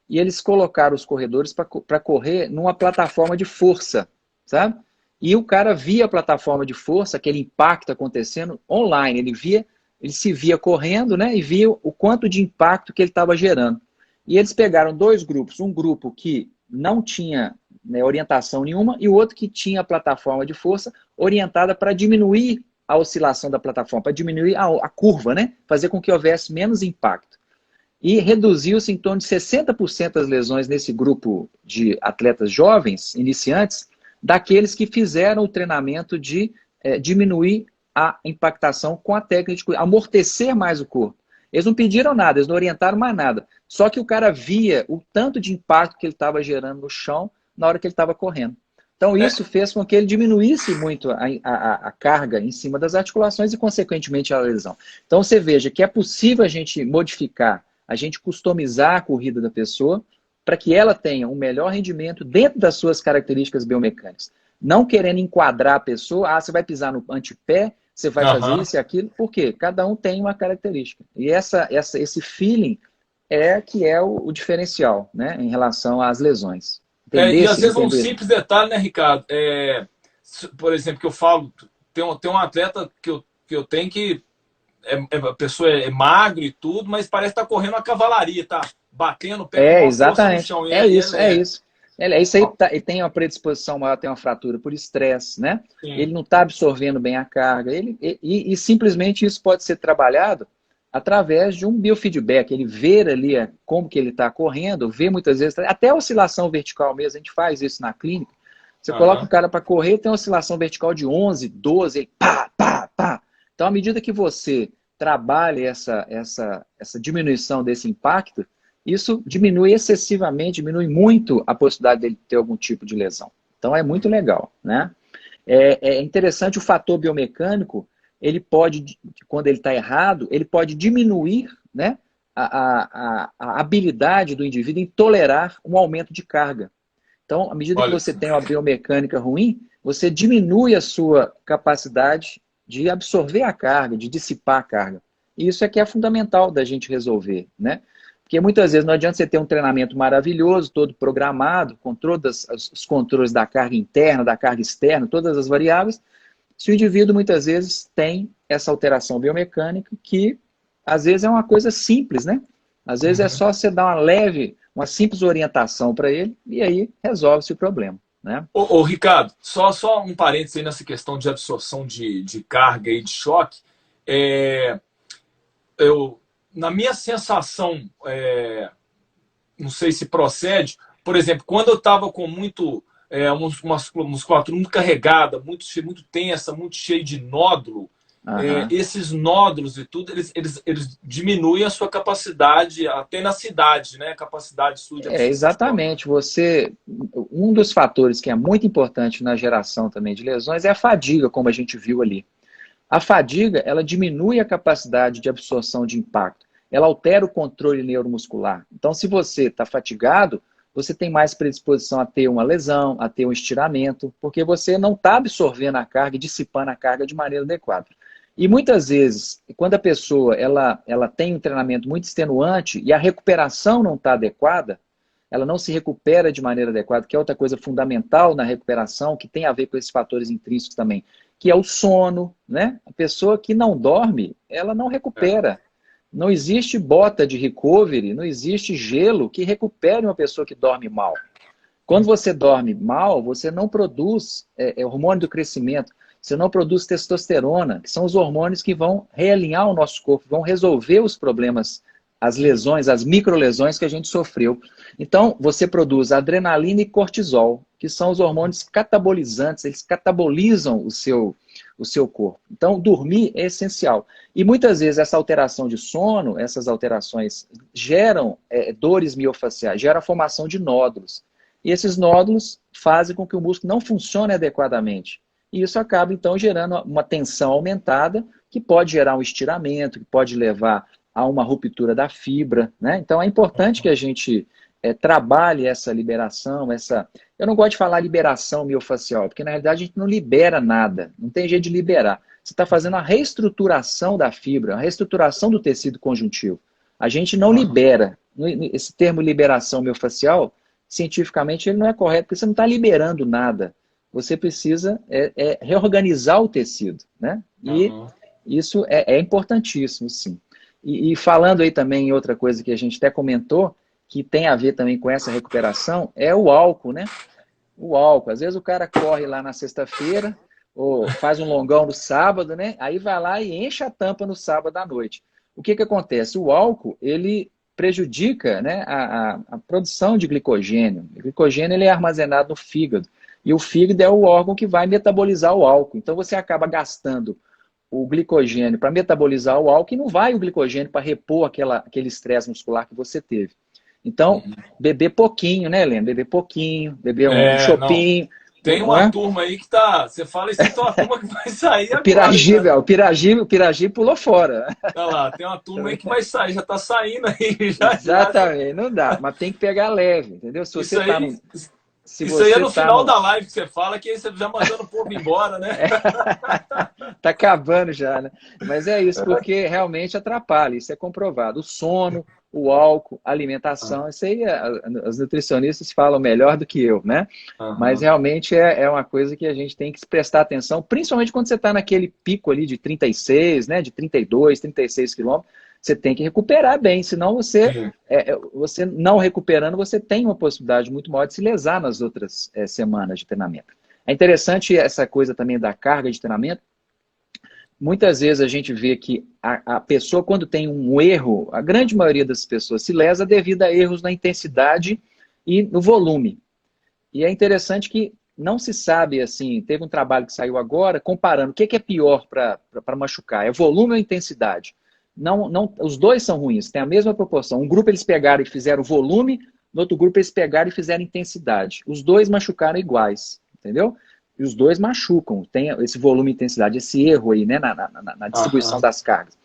e eles colocaram os corredores para correr numa plataforma de força, sabe? E o cara via a plataforma de força, aquele impacto acontecendo online, ele se via correndo, né, e via o quanto de impacto que ele estava gerando. E eles pegaram dois grupos, um grupo que não tinha, né, orientação nenhuma e o outro que tinha a plataforma de força orientada para diminuir a oscilação da plataforma, para diminuir a curva, né, fazer com que houvesse menos impacto. E reduziu-se em torno de 60% das lesões nesse grupo de atletas jovens, iniciantes, daqueles que fizeram o treinamento de diminuir a impactação com a técnica de amortecer mais o corpo. Eles não pediram nada, eles não orientaram mais nada. Só que o cara via o tanto de impacto que ele estava gerando no chão na hora que ele estava correndo. Então isso fez com que ele diminuísse muito a carga em cima das articulações e, consequentemente, a lesão. Então você veja que é possível a gente modificar, a gente customizar a corrida da pessoa para que ela tenha um melhor rendimento dentro das suas características biomecânicas. Não querendo enquadrar a pessoa, você vai pisar no antepé, você vai fazer isso e aquilo, por quê? Cada um tem uma característica. E esse feeling que é o diferencial, né, em relação às lesões. E às vezes um simples detalhe, né, Ricardo? Por exemplo, que eu falo, tem um atleta que eu tenho que a pessoa é magro e tudo, mas parece que tá correndo uma cavalaria, tá batendo o pé exatamente. No chão. Isso. Isso aí ele tem uma predisposição maior, tem uma fratura por estresse, né? Sim. Ele não está absorvendo bem a carga. E simplesmente isso pode ser trabalhado através de um biofeedback. Ele ver ali como que ele está correndo, ver muitas vezes, até a oscilação vertical mesmo, a gente faz isso na clínica. Você coloca o cara para correr, tem uma oscilação vertical de 11, 12, ele pá, pá, pá. Então, à medida que você trabalha essa diminuição desse impacto, isso diminui excessivamente, diminui muito a possibilidade dele ter algum tipo de lesão. Então, é muito legal, né? É interessante o fator biomecânico, ele pode, quando ele está errado, ele pode diminuir, né, a habilidade do indivíduo em tolerar um aumento de carga. Então, à medida que Olha, você tem uma biomecânica ruim, você diminui a sua capacidade de absorver a carga, de dissipar a carga. E isso é que é fundamental da gente resolver, né? Porque muitas vezes não adianta você ter um treinamento maravilhoso, todo programado, com todos os controles da carga interna, da carga externa, todas as variáveis, se o indivíduo muitas vezes tem essa alteração biomecânica que às vezes é uma coisa simples, né? Às vezes é só você dar uma simples orientação para ele e aí resolve-se o problema, né? Ô, Ricardo, só um parênteses aí nessa questão de absorção de carga e de choque. Na minha sensação, não sei se procede, por exemplo, quando eu estava com uma musculatura muito carregada, muito tensa, muito cheia de nódulo, esses nódulos e tudo, eles diminuem a sua capacidade, a tenacidade, né? A capacidade sua de absorção. Exatamente. Um dos fatores que é muito importante na geração também de lesões é a fadiga, como a gente viu ali. A fadiga, ela diminui a capacidade de absorção de impacto. Ela altera o controle neuromuscular. Então, se você está fatigado, você tem mais predisposição a ter uma lesão, a ter um estiramento, porque você não está absorvendo a carga e dissipando a carga de maneira adequada. E muitas vezes, quando a pessoa ela tem um treinamento muito extenuante e a recuperação não está adequada, ela não se recupera de maneira adequada, que é outra coisa fundamental na recuperação, que tem a ver com esses fatores intrínsecos também, que é o sono, né? A pessoa que não dorme, ela não recupera. Não existe bota de recovery, não existe gelo que recupere uma pessoa que dorme mal. Quando você dorme mal, você não produz hormônio do crescimento, você não produz testosterona, que são os hormônios que vão realinhar o nosso corpo, vão resolver os problemas, as lesões, as microlesões que a gente sofreu. Então, você produz adrenalina e cortisol, que são os hormônios catabolizantes, eles catabolizam o seu corpo. Então, dormir é essencial. E muitas vezes essa alteração de sono, essas alterações geram dores miofaciais, geram a formação de nódulos. E esses nódulos fazem com que o músculo não funcione adequadamente. E isso acaba, então, gerando uma tensão aumentada, que pode gerar um estiramento, que pode levar a uma ruptura da fibra, né? Então, é importante que a gente trabalhe essa liberação, Eu não gosto de falar liberação miofacial, porque, na realidade, a gente não libera nada. Não tem jeito de liberar. Você está fazendo a reestruturação da fibra, a reestruturação do tecido conjuntivo. A gente não libera. Esse termo liberação miofacial, cientificamente, ele não é correto, porque você não está liberando nada. Você precisa reorganizar o tecido, né? E isso é importantíssimo, sim. E falando aí também em outra coisa que a gente até comentou, que tem a ver também com essa recuperação, é o álcool, né? O álcool. Às vezes o cara corre lá na sexta-feira, ou faz um longão no sábado, né? Aí vai lá e enche a tampa no sábado à noite. O que acontece? O álcool, ele prejudica, né, a produção de glicogênio. O glicogênio ele é armazenado no fígado. E o fígado é o órgão que vai metabolizar o álcool. Então você acaba gastando o glicogênio para metabolizar o álcool e não vai o glicogênio para repor aquele estresse muscular que você teve. Então, beber pouquinho, né, Helena? Beber pouquinho, beber um chopinho. Tem uma turma aí que tá... Você fala isso, tem uma turma que vai sair agora. Piragibe, o Piragibe pulou fora. Olha lá, tem uma turma aí que vai sair, já tá saindo aí. Exatamente, não dá, mas tem que pegar leve, entendeu? Se você tá no... Isso aí é no final da live que você fala, que aí você já mandando o povo embora, né? Tá acabando já, né? Mas é isso, porque realmente atrapalha, isso é comprovado. O sono, o álcool, a alimentação, isso aí as nutricionistas falam melhor do que eu, né? Mas realmente é uma coisa que a gente tem que prestar atenção, principalmente quando você está naquele pico ali de 36, né? De 32, 36 quilômetros. Você tem que recuperar bem, senão você não recuperando, você tem uma possibilidade muito maior de se lesar nas outras semanas de treinamento. É interessante essa coisa também da carga de treinamento. Muitas vezes a gente vê que a pessoa, quando tem um erro, a grande maioria das pessoas se lesa devido a erros na intensidade e no volume. E é interessante que não se sabe, assim, teve um trabalho que saiu agora, comparando o que é pior para machucar, é volume ou intensidade? Não, os dois são ruins, tem a mesma proporção. Um grupo eles pegaram e fizeram volume, no outro grupo eles pegaram e fizeram intensidade. Os dois machucaram iguais, entendeu? E os dois machucam, tem esse volume e intensidade, esse erro aí, né, na distribuição das cargas.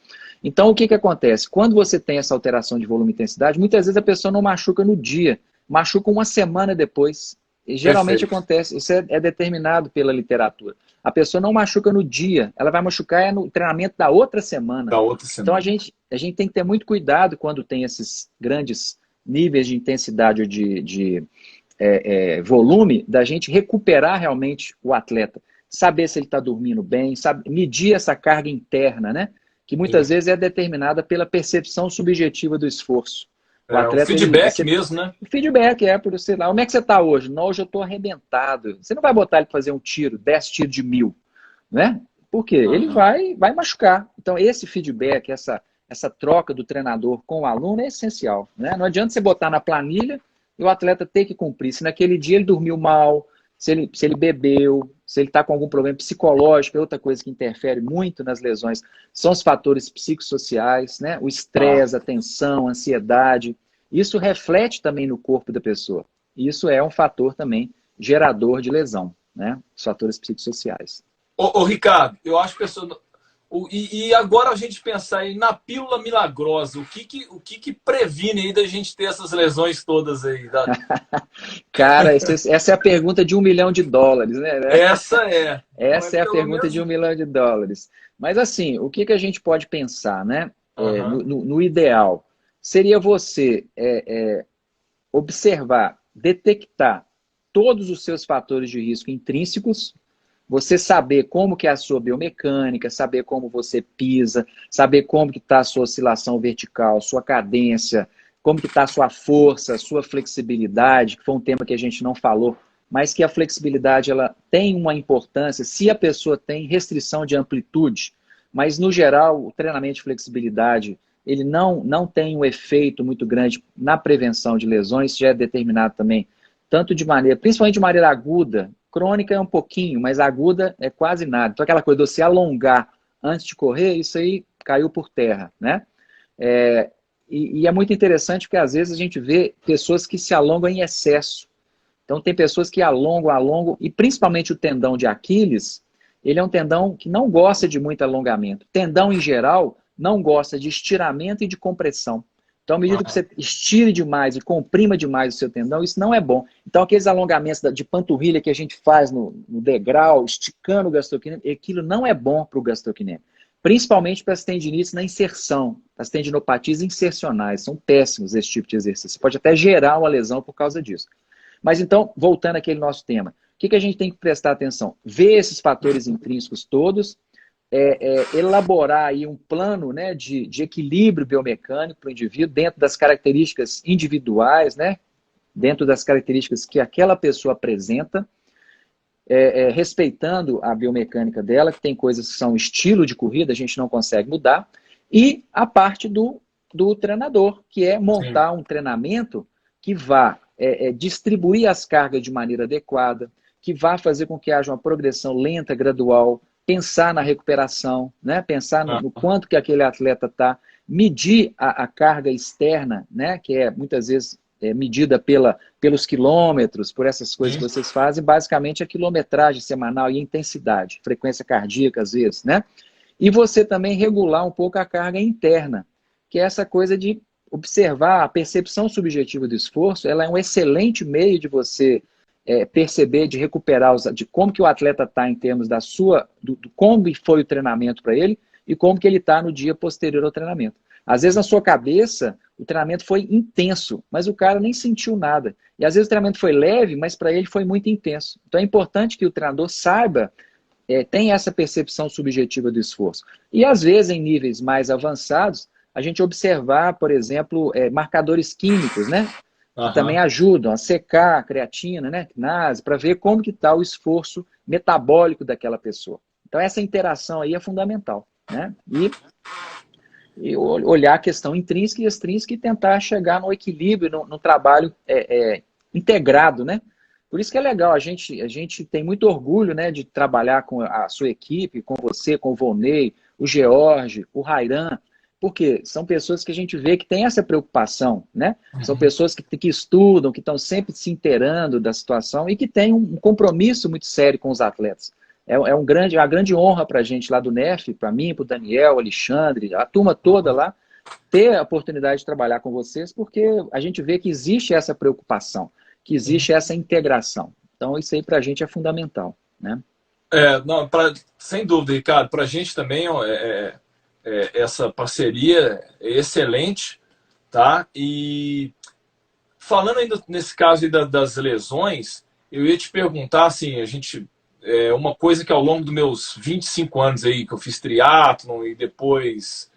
Então, o que acontece? Quando você tem essa alteração de volume e intensidade, muitas vezes a pessoa não machuca no dia, machuca uma semana depois. E geralmente acontece, isso é determinado pela literatura. A pessoa não machuca no dia, ela vai machucar no treinamento da outra semana. Da outra Então, semana. a gente tem que ter muito cuidado quando tem esses grandes níveis de intensidade ou de volume, da gente recuperar realmente o atleta. Saber se ele está dormindo bem, medir essa carga interna, né? Que muitas vezes é determinada pela percepção subjetiva do esforço. O atleta, o feedback mesmo, né? O feedback por, sei lá, como é que você está hoje? Não, hoje eu estou arrebentado. Você não vai botar ele para fazer um tiro, 10 tiros de 1000, né? Por quê? Ele vai machucar. Então, esse feedback, essa troca do treinador com o aluno é essencial, né? Não adianta você botar na planilha e o atleta ter que cumprir. Se naquele dia ele dormiu mal, se ele bebeu, se ele está com algum problema psicológico, é outra coisa que interfere muito nas lesões, são os fatores psicossociais, né? O estresse, a tensão, a ansiedade. Isso reflete também no corpo da pessoa. Isso é um fator também gerador de lesão, né? Os fatores psicossociais. Ô Ricardo, eu acho que a pessoa... E agora a gente pensar aí na pílula milagrosa, o que previne aí da gente ter essas lesões todas aí? Cara, essa é a pergunta de $1 milhão, né? Essa é. Essa é a pergunta de $1 milhão. Mas assim, o que a gente pode pensar, né? No ideal, seria você observar, detectar todos os seus fatores de risco intrínsecos, você saber como que é a sua biomecânica, saber como você pisa, saber como que está a sua oscilação vertical, sua cadência, como que está a sua força, a sua flexibilidade, que foi um tema que a gente não falou, mas que a flexibilidade ela tem uma importância se a pessoa tem restrição de amplitude, mas no geral o treinamento de flexibilidade ele não tem um efeito muito grande na prevenção de lesões, já é determinado também, tanto de maneira, principalmente de maneira aguda. Crônica é um pouquinho, mas aguda é quase nada. Então, aquela coisa de você alongar antes de correr, isso aí caiu por terra, né? E é muito interessante porque, às vezes, a gente vê pessoas que se alongam em excesso. Então, tem pessoas que alongam, e principalmente o tendão de Aquiles, ele é um tendão que não gosta de muito alongamento. O tendão, em geral, não gosta de estiramento e de compressão. Então, à medida que você estire demais e comprima demais o seu tendão, isso não é bom. Então, aqueles alongamentos de panturrilha que a gente faz no degrau, esticando o gastrocnêmio, aquilo não é bom para o gastrocnêmio. Principalmente para as tendinites na inserção, as tendinopatias insercionais. São péssimos esse tipo de exercício. Você pode até gerar uma lesão por causa disso. Mas então, voltando àquele nosso tema, o que a gente tem que prestar atenção? Ver esses fatores intrínsecos todos, elaborar aí um plano, né, de equilíbrio biomecânico para o indivíduo, dentro das características individuais, né, dentro das características que aquela pessoa apresenta, respeitando a biomecânica dela, que tem coisas que são estilo de corrida, a gente não consegue mudar, e a parte do treinador, que é montar um treinamento que vá distribuir as cargas de maneira adequada, que vá fazer com que haja uma progressão lenta, gradual, pensar na recuperação, né? Pensar no quanto que aquele atleta está, medir a carga externa, né? Que é muitas vezes medida pelos quilômetros, por essas coisas que vocês fazem, basicamente a quilometragem semanal e a intensidade, frequência cardíaca às vezes, né? E você também regular um pouco a carga interna, que é essa coisa de observar a percepção subjetiva do esforço, ela é um excelente meio de você perceber, de recuperar, de como que o atleta está em termos da como foi o treinamento para ele e como que ele está no dia posterior ao treinamento. Às vezes, na sua cabeça, o treinamento foi intenso, mas o cara nem sentiu nada. E às vezes o treinamento foi leve, mas para ele foi muito intenso. Então é importante que o treinador saiba, tenha essa percepção subjetiva do esforço. E às vezes, em níveis mais avançados, a gente observar, por exemplo, marcadores químicos, né? Que também ajudam a secar a creatina, né? Quinase, para ver como que está o esforço metabólico daquela pessoa. Então essa interação aí é fundamental, né? E olhar a questão intrínseca e extrínseca e tentar chegar no equilíbrio, no trabalho integrado, né? Por isso que é legal, a gente tem muito orgulho, né, de trabalhar com a sua equipe, com você, com o Volney, o George, o Rairan, Porque são pessoas que a gente vê que tem essa preocupação, né? São pessoas que estudam, que estão sempre se inteirando da situação e que têm um compromisso muito sério com os atletas. É uma grande honra para a gente lá do NEF, para mim, para o Daniel, Alexandre, a turma toda lá, ter a oportunidade de trabalhar com vocês, porque a gente vê que existe essa preocupação, que existe essa integração. Então, isso aí para a gente é fundamental, né? Não, sem dúvida, Ricardo, para a gente também essa parceria é excelente, tá? E falando ainda nesse caso aí das lesões, eu ia te perguntar, assim, uma coisa que ao longo dos meus 25 anos aí, que eu fiz triatlon e depois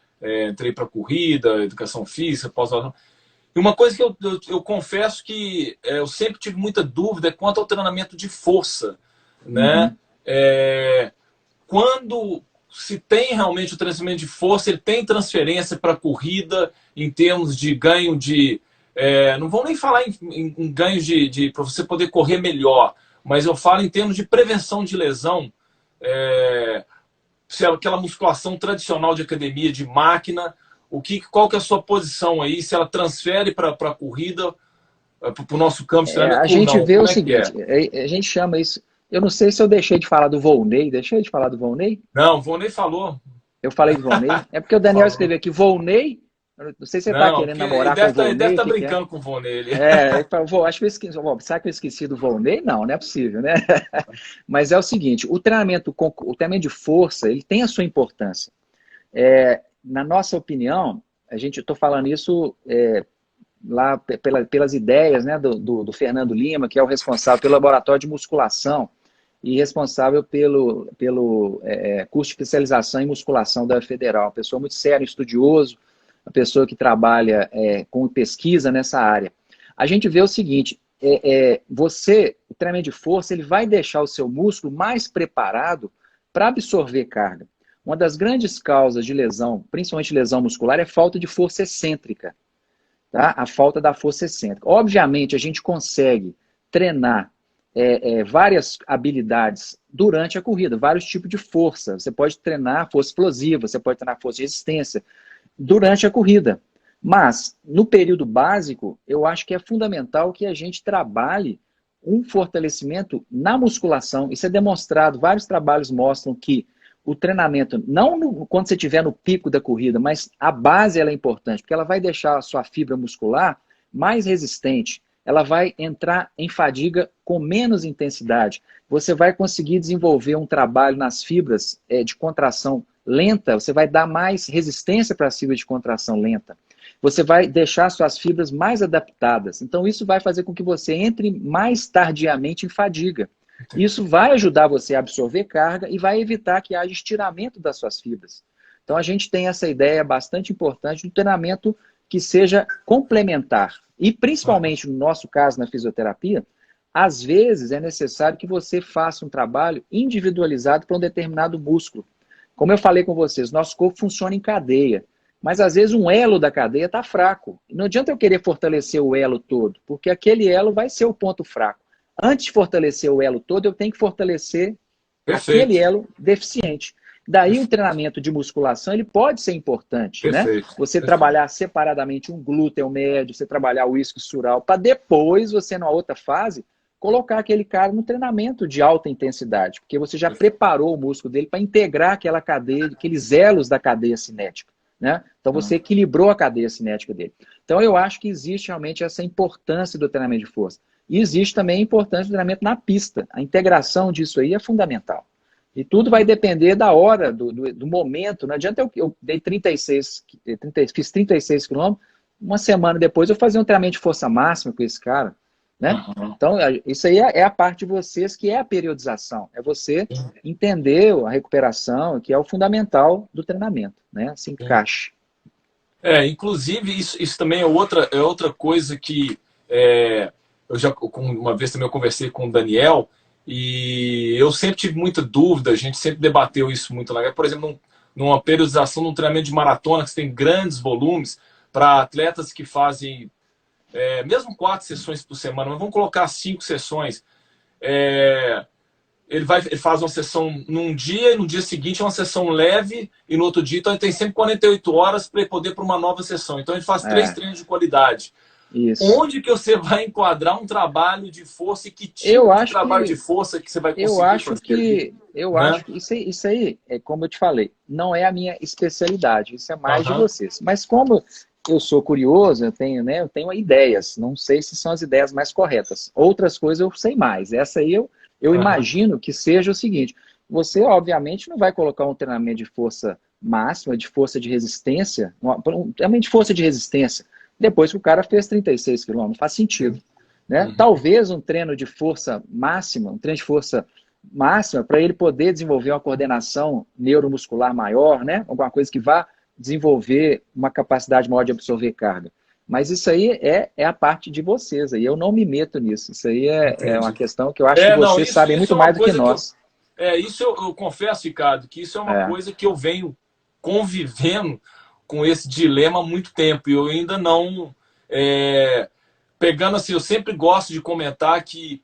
entrei para corrida, educação física, pós-graduação, e uma coisa que eu confesso que eu sempre tive muita dúvida é quanto ao treinamento de força, né? Quando se tem realmente o treinamento de força, ele tem transferência para a corrida em termos de ganho de... não vou nem falar em ganho para você poder correr melhor, mas eu falo em termos de prevenção de lesão. Se aquela musculação tradicional de academia, de máquina, qual que é a sua posição aí? Se ela transfere para a corrida, para o nosso campo de treinamento A gente ou não? vê o Como é que é? seguinte, a gente chama isso... Eu não sei se eu deixei de falar do Volney. Deixei de falar do Volney? Não, o Vonei falou. Eu falei do Volney? É porque o Daniel Falou. escreveu aqui Volney. Eu não sei se você está Não, querendo porque ele namorar com o deve Volney, o estar que que é? brincando com o Vonei. Ele falou, acho que eu esqueci. Será que eu esqueci do Volney? Não, não é possível, né? Mas é o seguinte, o treinamento de força, ele tem a sua importância. Na nossa opinião, estou falando isso lá pelas ideias, né, do Fernando Lima, que é o responsável pelo laboratório de musculação e responsável pelo curso de especialização em musculação da Federal. Uma pessoa muito séria, estudioso, uma pessoa que trabalha com pesquisa nessa área. A gente vê o seguinte, o treinamento de força, ele vai deixar o seu músculo mais preparado para absorver carga. Uma das grandes causas de lesão, principalmente lesão muscular, é falta de força excêntrica. Tá? A falta da força excêntrica. Obviamente, a gente consegue treinar várias habilidades durante a corrida, vários tipos de força. Você pode treinar força explosiva, você pode treinar força de resistência durante a corrida. Mas, no período básico, eu acho que é fundamental que a gente trabalhe um fortalecimento na musculação. Isso é demonstrado, vários trabalhos mostram que o treinamento, não quando você estiver no pico da corrida, mas a base ela é importante, porque ela vai deixar a sua fibra muscular mais resistente, ela vai entrar em fadiga com menos intensidade. Você vai conseguir desenvolver um trabalho nas fibras de contração lenta, você vai dar mais resistência para as fibras de contração lenta. Você vai deixar suas fibras mais adaptadas. Então, isso vai fazer com que você entre mais tardiamente em fadiga. Isso vai ajudar você a absorver carga e vai evitar que haja estiramento das suas fibras. Então, a gente tem essa ideia bastante importante do treinamento que seja complementar. E, principalmente no nosso caso, na fisioterapia, às vezes é necessário que você faça um trabalho individualizado para um determinado músculo. Como eu falei com vocês, nosso corpo funciona em cadeia. Mas, às vezes, um elo da cadeia está fraco. Não adianta eu querer fortalecer o elo todo, porque aquele elo vai ser o ponto fraco. Antes de fortalecer o elo todo, eu tenho que fortalecer aquele elo deficiente. Daí o treinamento de musculação ele pode ser importante, né? Você trabalhar separadamente um glúteo médio, você trabalhar o isquiosural, para depois você, numa outra fase, colocar aquele cara no treinamento de alta intensidade, porque você já preparou o músculo dele para integrar aquela cadeia, aqueles elos da cadeia cinética, né? Então você equilibrou a cadeia cinética dele. Então eu acho que existe realmente essa importância do treinamento de força. E existe também a importância do treinamento na pista. A integração disso aí é fundamental. E tudo vai depender da hora, do momento. Não adianta eu dei fiz 36 quilômetros, uma semana depois eu fazer um treinamento de força máxima com esse cara. Né? Então, isso aí é a parte de vocês que é a periodização. É você entender a recuperação, que é o fundamental do treinamento. Né? Se encaixe. Inclusive, isso também é outra coisa que... uma vez também eu conversei com o Daniel e eu sempre tive muita dúvida, a gente sempre debateu isso muito lá. Por exemplo, numa periodização, num treinamento de maratona, que você tem grandes volumes, para atletas que fazem mesmo 4 sessões por semana, mas vamos colocar 5 sessões. ele faz uma sessão num dia, e no dia seguinte é uma sessão leve, e no outro dia, então ele tem sempre 48 horas para poder para uma nova sessão. Então ele faz 3 treinos de qualidade. Isso. Onde que você vai enquadrar um trabalho de força e que Eu tipo de acho trabalho de que força que você vai conseguir fazer ali, eu né? acho que isso aí é como eu te falei, não é a minha especialidade, isso é mais de Aham, vocês. Mas como eu sou curioso, eu tenho ideias, não sei se são as ideias mais corretas. Outras coisas eu sei mais. Essa aí eu aham, imagino que seja o seguinte: você obviamente não vai colocar um treinamento de força máxima, de força de resistência, um treinamento de força de resistência, depois que o cara fez 36 quilômetros, faz sentido. Né? uhum. Talvez um treino de força máxima, um treino de força máxima, para ele poder desenvolver uma coordenação neuromuscular maior, né? Alguma coisa que vá desenvolver uma capacidade maior de absorver carga. Mas isso aí é a parte de vocês, aí eu não me meto nisso. Isso aí é uma Entendi. questão que eu acho que Não, vocês isso, sabem isso muito é uma mais do que coisa que nós. isso eu confesso, Ricardo, que isso é uma É. coisa que eu venho convivendo com esse dilema há muito tempo. E eu ainda não. Pegando assim, eu sempre gosto de comentar que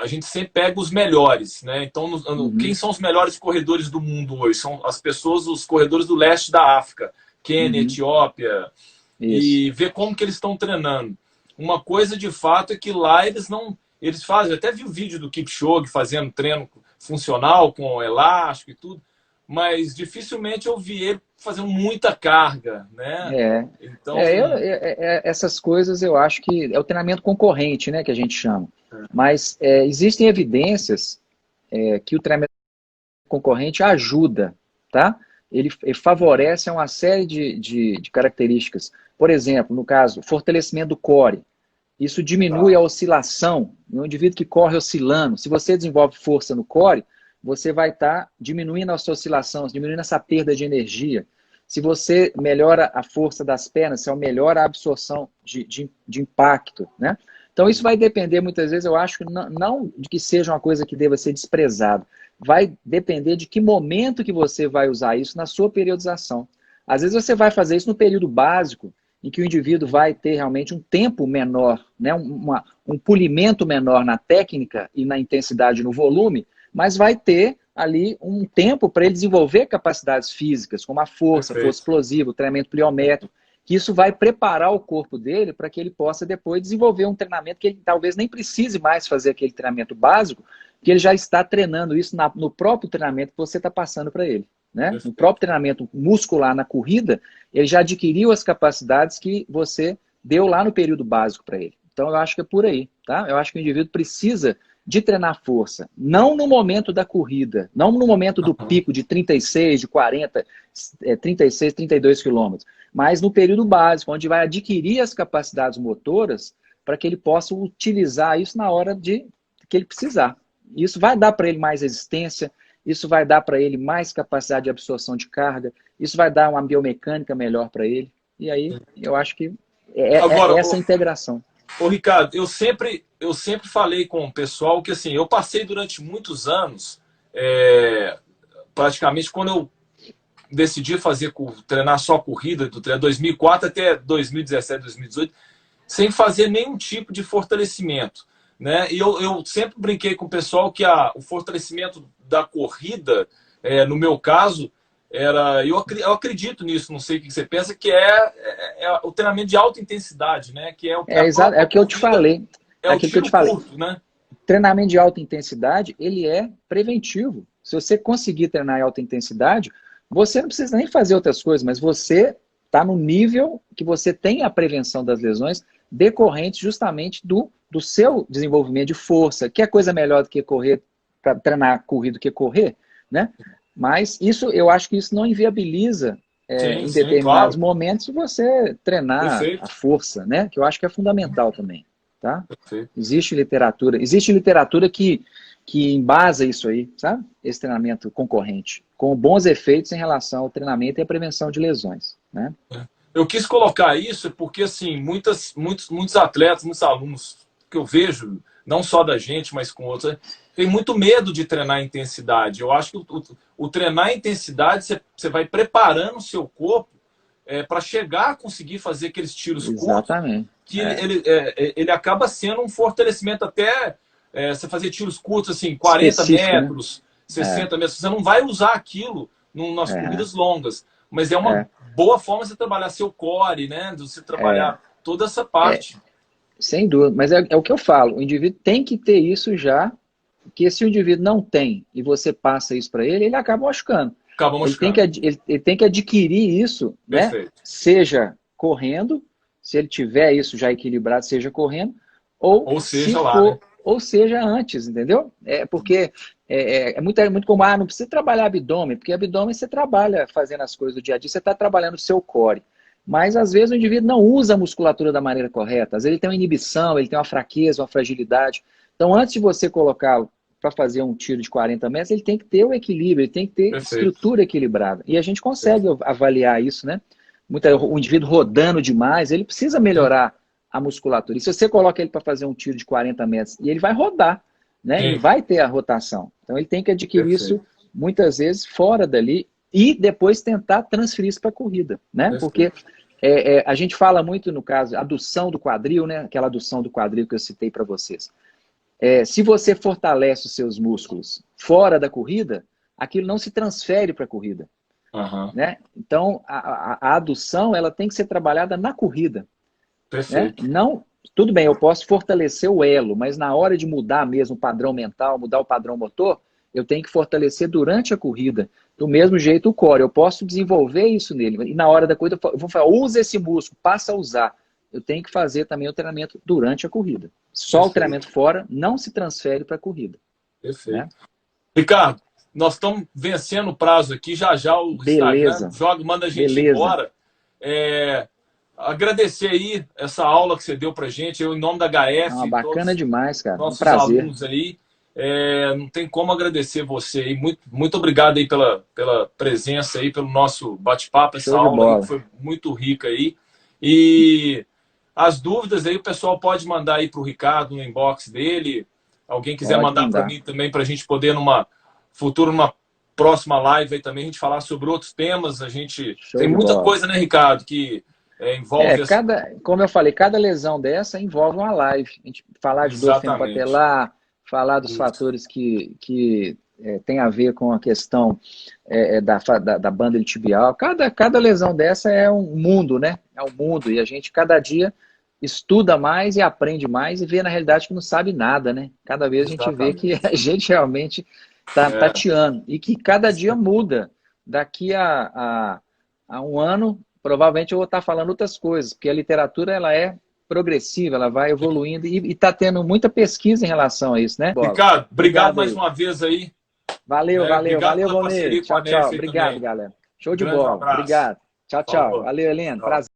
a gente sempre pega os melhores, né? Então, quem Uhum, são os melhores corredores do mundo hoje? São as pessoas, os corredores do leste da África, Quênia, uhum, Etiópia, isso. e ver como que eles estão treinando. Uma coisa de fato é que lá eles não. Eles fazem, eu até vi o vídeo do Kipchoge fazendo treino funcional com elástico e tudo, mas dificilmente eu vi ele fazendo muita carga, né? É, Então, essas coisas eu acho que é o treinamento concorrente, né, que a gente chama. Mas existem evidências que o treinamento concorrente ajuda, tá? Ele favorece uma série de características. Por exemplo, no caso, fortalecimento do core. Isso diminui a oscilação. No indivíduo que corre oscilando, se você desenvolve força no core, você vai estar diminuindo a sua oscilação, diminuindo essa perda de energia. Se você melhora a força das pernas, você melhora a absorção de impacto, né? Então isso vai depender muitas vezes, eu acho que não de que seja uma coisa que deva ser desprezada, vai depender de que momento que você vai usar isso na sua periodização. Às vezes você vai fazer isso no período básico, em que o indivíduo vai ter realmente um tempo menor, né? Um polimento menor na técnica e na intensidade no volume, mas vai ter ali um tempo para ele desenvolver capacidades físicas, como a força perfeito. explosiva, o treinamento pliométrico, que isso vai preparar o corpo dele para que ele possa depois desenvolver um treinamento que ele talvez nem precise mais fazer aquele treinamento básico, que ele já está treinando isso no próprio treinamento que você está passando para ele. Né? No próprio treinamento muscular na corrida, ele já adquiriu as capacidades que você deu lá no período básico para ele. Então, eu acho que é por aí. Tá? Eu acho que o indivíduo precisa de treinar força, não no momento da corrida, não no momento do Uhum. pico de 36, de 40, 36, 32 quilômetros, mas no período básico, onde vai adquirir as capacidades motoras para que ele possa utilizar isso na hora que ele precisar. Isso vai dar para ele mais resistência, isso vai dar para ele mais capacidade de absorção de carga, isso vai dar uma biomecânica melhor para ele. E aí, eu acho que Agora, essa integração. Ricardo, eu sempre falei com o pessoal que assim, eu passei durante muitos anos, praticamente quando eu decidi treinar só corrida, do 2004 até 2017, 2018, sem fazer nenhum tipo de fortalecimento. Né? E eu sempre brinquei com o pessoal que o fortalecimento da corrida, no meu caso, eu acredito nisso, não sei o que você pensa, que é o treinamento de alta intensidade, né? Que é o que a Exato, é própria o que eu te corrida falei. é É o aquilo que eu te tiro falei. curto, né? Treinamento de alta intensidade, ele é preventivo. Se você conseguir treinar em alta intensidade, você não precisa nem fazer outras coisas, mas você está no nível que você tem a prevenção das lesões decorrentes justamente do seu desenvolvimento de força, que é coisa melhor do que correr, para treinar corrida do que correr, né? Mas isso, eu acho que isso não inviabiliza Sim, em sim, determinados claro. momentos você treinar a Perfeito, força, né? Que eu acho que é fundamental também, tá? perfeito. Existe literatura que embasa isso aí, sabe? Esse treinamento concorrente, com bons efeitos em relação ao treinamento e à prevenção de lesões, né? Eu quis colocar isso porque, assim, muitos atletas, muitos alunos que eu vejo, não só da gente, mas com outros, tem muito medo de treinar intensidade. Eu acho que o treinar intensidade, você vai preparando o seu corpo para chegar a conseguir fazer aqueles tiros curtos, Exatamente. que ele acaba sendo um fortalecimento até. você fazer tiros curtos, assim, 40 metros, né? 60 metros. Você não vai usar aquilo nas corridas longas. Mas é uma boa forma de você trabalhar seu core, né? De você trabalhar toda essa parte. Sem dúvida. Mas é o que eu falo. O indivíduo tem que ter isso já, porque se o indivíduo não tem e você passa isso para ele, ele acaba machucando. Ele tem que adquirir isso, né? Seja correndo, se ele tiver isso já equilibrado, seja correndo, ou seja lá, né? Ou seja antes, entendeu? Porque é muito comum, não precisa trabalhar abdômen, porque abdômen você trabalha fazendo as coisas do dia a dia, você está trabalhando o seu core. Mas às vezes o indivíduo não usa a musculatura da maneira correta, às vezes ele tem uma inibição, ele tem uma fraqueza, uma fragilidade. Então antes de você colocá-lo para fazer um tiro de 40 metros, ele tem que ter o equilíbrio, ele tem que ter estrutura equilibrada. E a gente consegue avaliar isso, né? O indivíduo rodando demais, ele precisa melhorar a musculatura. E se você coloca ele para fazer um tiro de 40 metros, e ele vai rodar, né? Ele vai ter a rotação. Então ele tem que adquirir isso muitas vezes fora dali e depois tentar transferir isso para a corrida, né? Porque a gente fala muito no caso, adução do quadril, né? Aquela adução do quadril que eu citei para vocês. Se você fortalece os seus músculos fora da corrida, aquilo não se transfere para a corrida. Né? Então, a adução ela tem que ser trabalhada na corrida. Perfeito. Né? Não, tudo bem, eu posso fortalecer o elo, mas na hora de mudar mesmo o padrão mental, mudar o padrão motor, eu tenho que fortalecer durante a corrida. Do mesmo jeito o core, eu posso desenvolver isso nele. E na hora da corrida, eu vou falar, usa esse músculo, passa a usar. Eu tenho que fazer também o treinamento durante a corrida. Só o treinamento fora não se transfere para a corrida. Perfeito. Né? Ricardo, nós estamos vencendo o prazo aqui, já o Instagram manda a gente embora. Agradecer aí essa aula que você deu pra gente, eu em nome da HF. Bacana demais, cara. Nossos alunos aí. Não tem como agradecer você aí. Muito obrigado aí pela presença aí, pelo nosso bate-papo. Essa aula aí foi muito rica aí. E as dúvidas aí o pessoal pode mandar aí pro Ricardo no inbox dele. Alguém quiser mandar para mim também, para a gente poder numa próxima live aí também a gente falar sobre outros temas. A gente tem muita coisa, né, Ricardo, que envolve... Como eu falei, cada lesão dessa envolve uma live. A gente falar de dor temporotelar, falar dos fatores que tem a ver com a questão da banda tibial. Cada lesão dessa é um mundo, né? É um mundo. E a gente, cada dia, estuda mais e aprende mais e vê, na realidade, que não sabe nada, né? Cada vez a gente vê que a gente realmente está tateando. E que cada dia muda. Daqui a um ano, provavelmente eu vou estar falando outras coisas, porque a literatura ela é progressiva, ela vai evoluindo e está tendo muita pesquisa em relação a isso, né? Ricardo, obrigado mais uma vez aí. Valeu, Valmir. Tchau. Obrigado, galera. Show de bola. Obrigado. Tchau. Valeu, Helena. Prazer.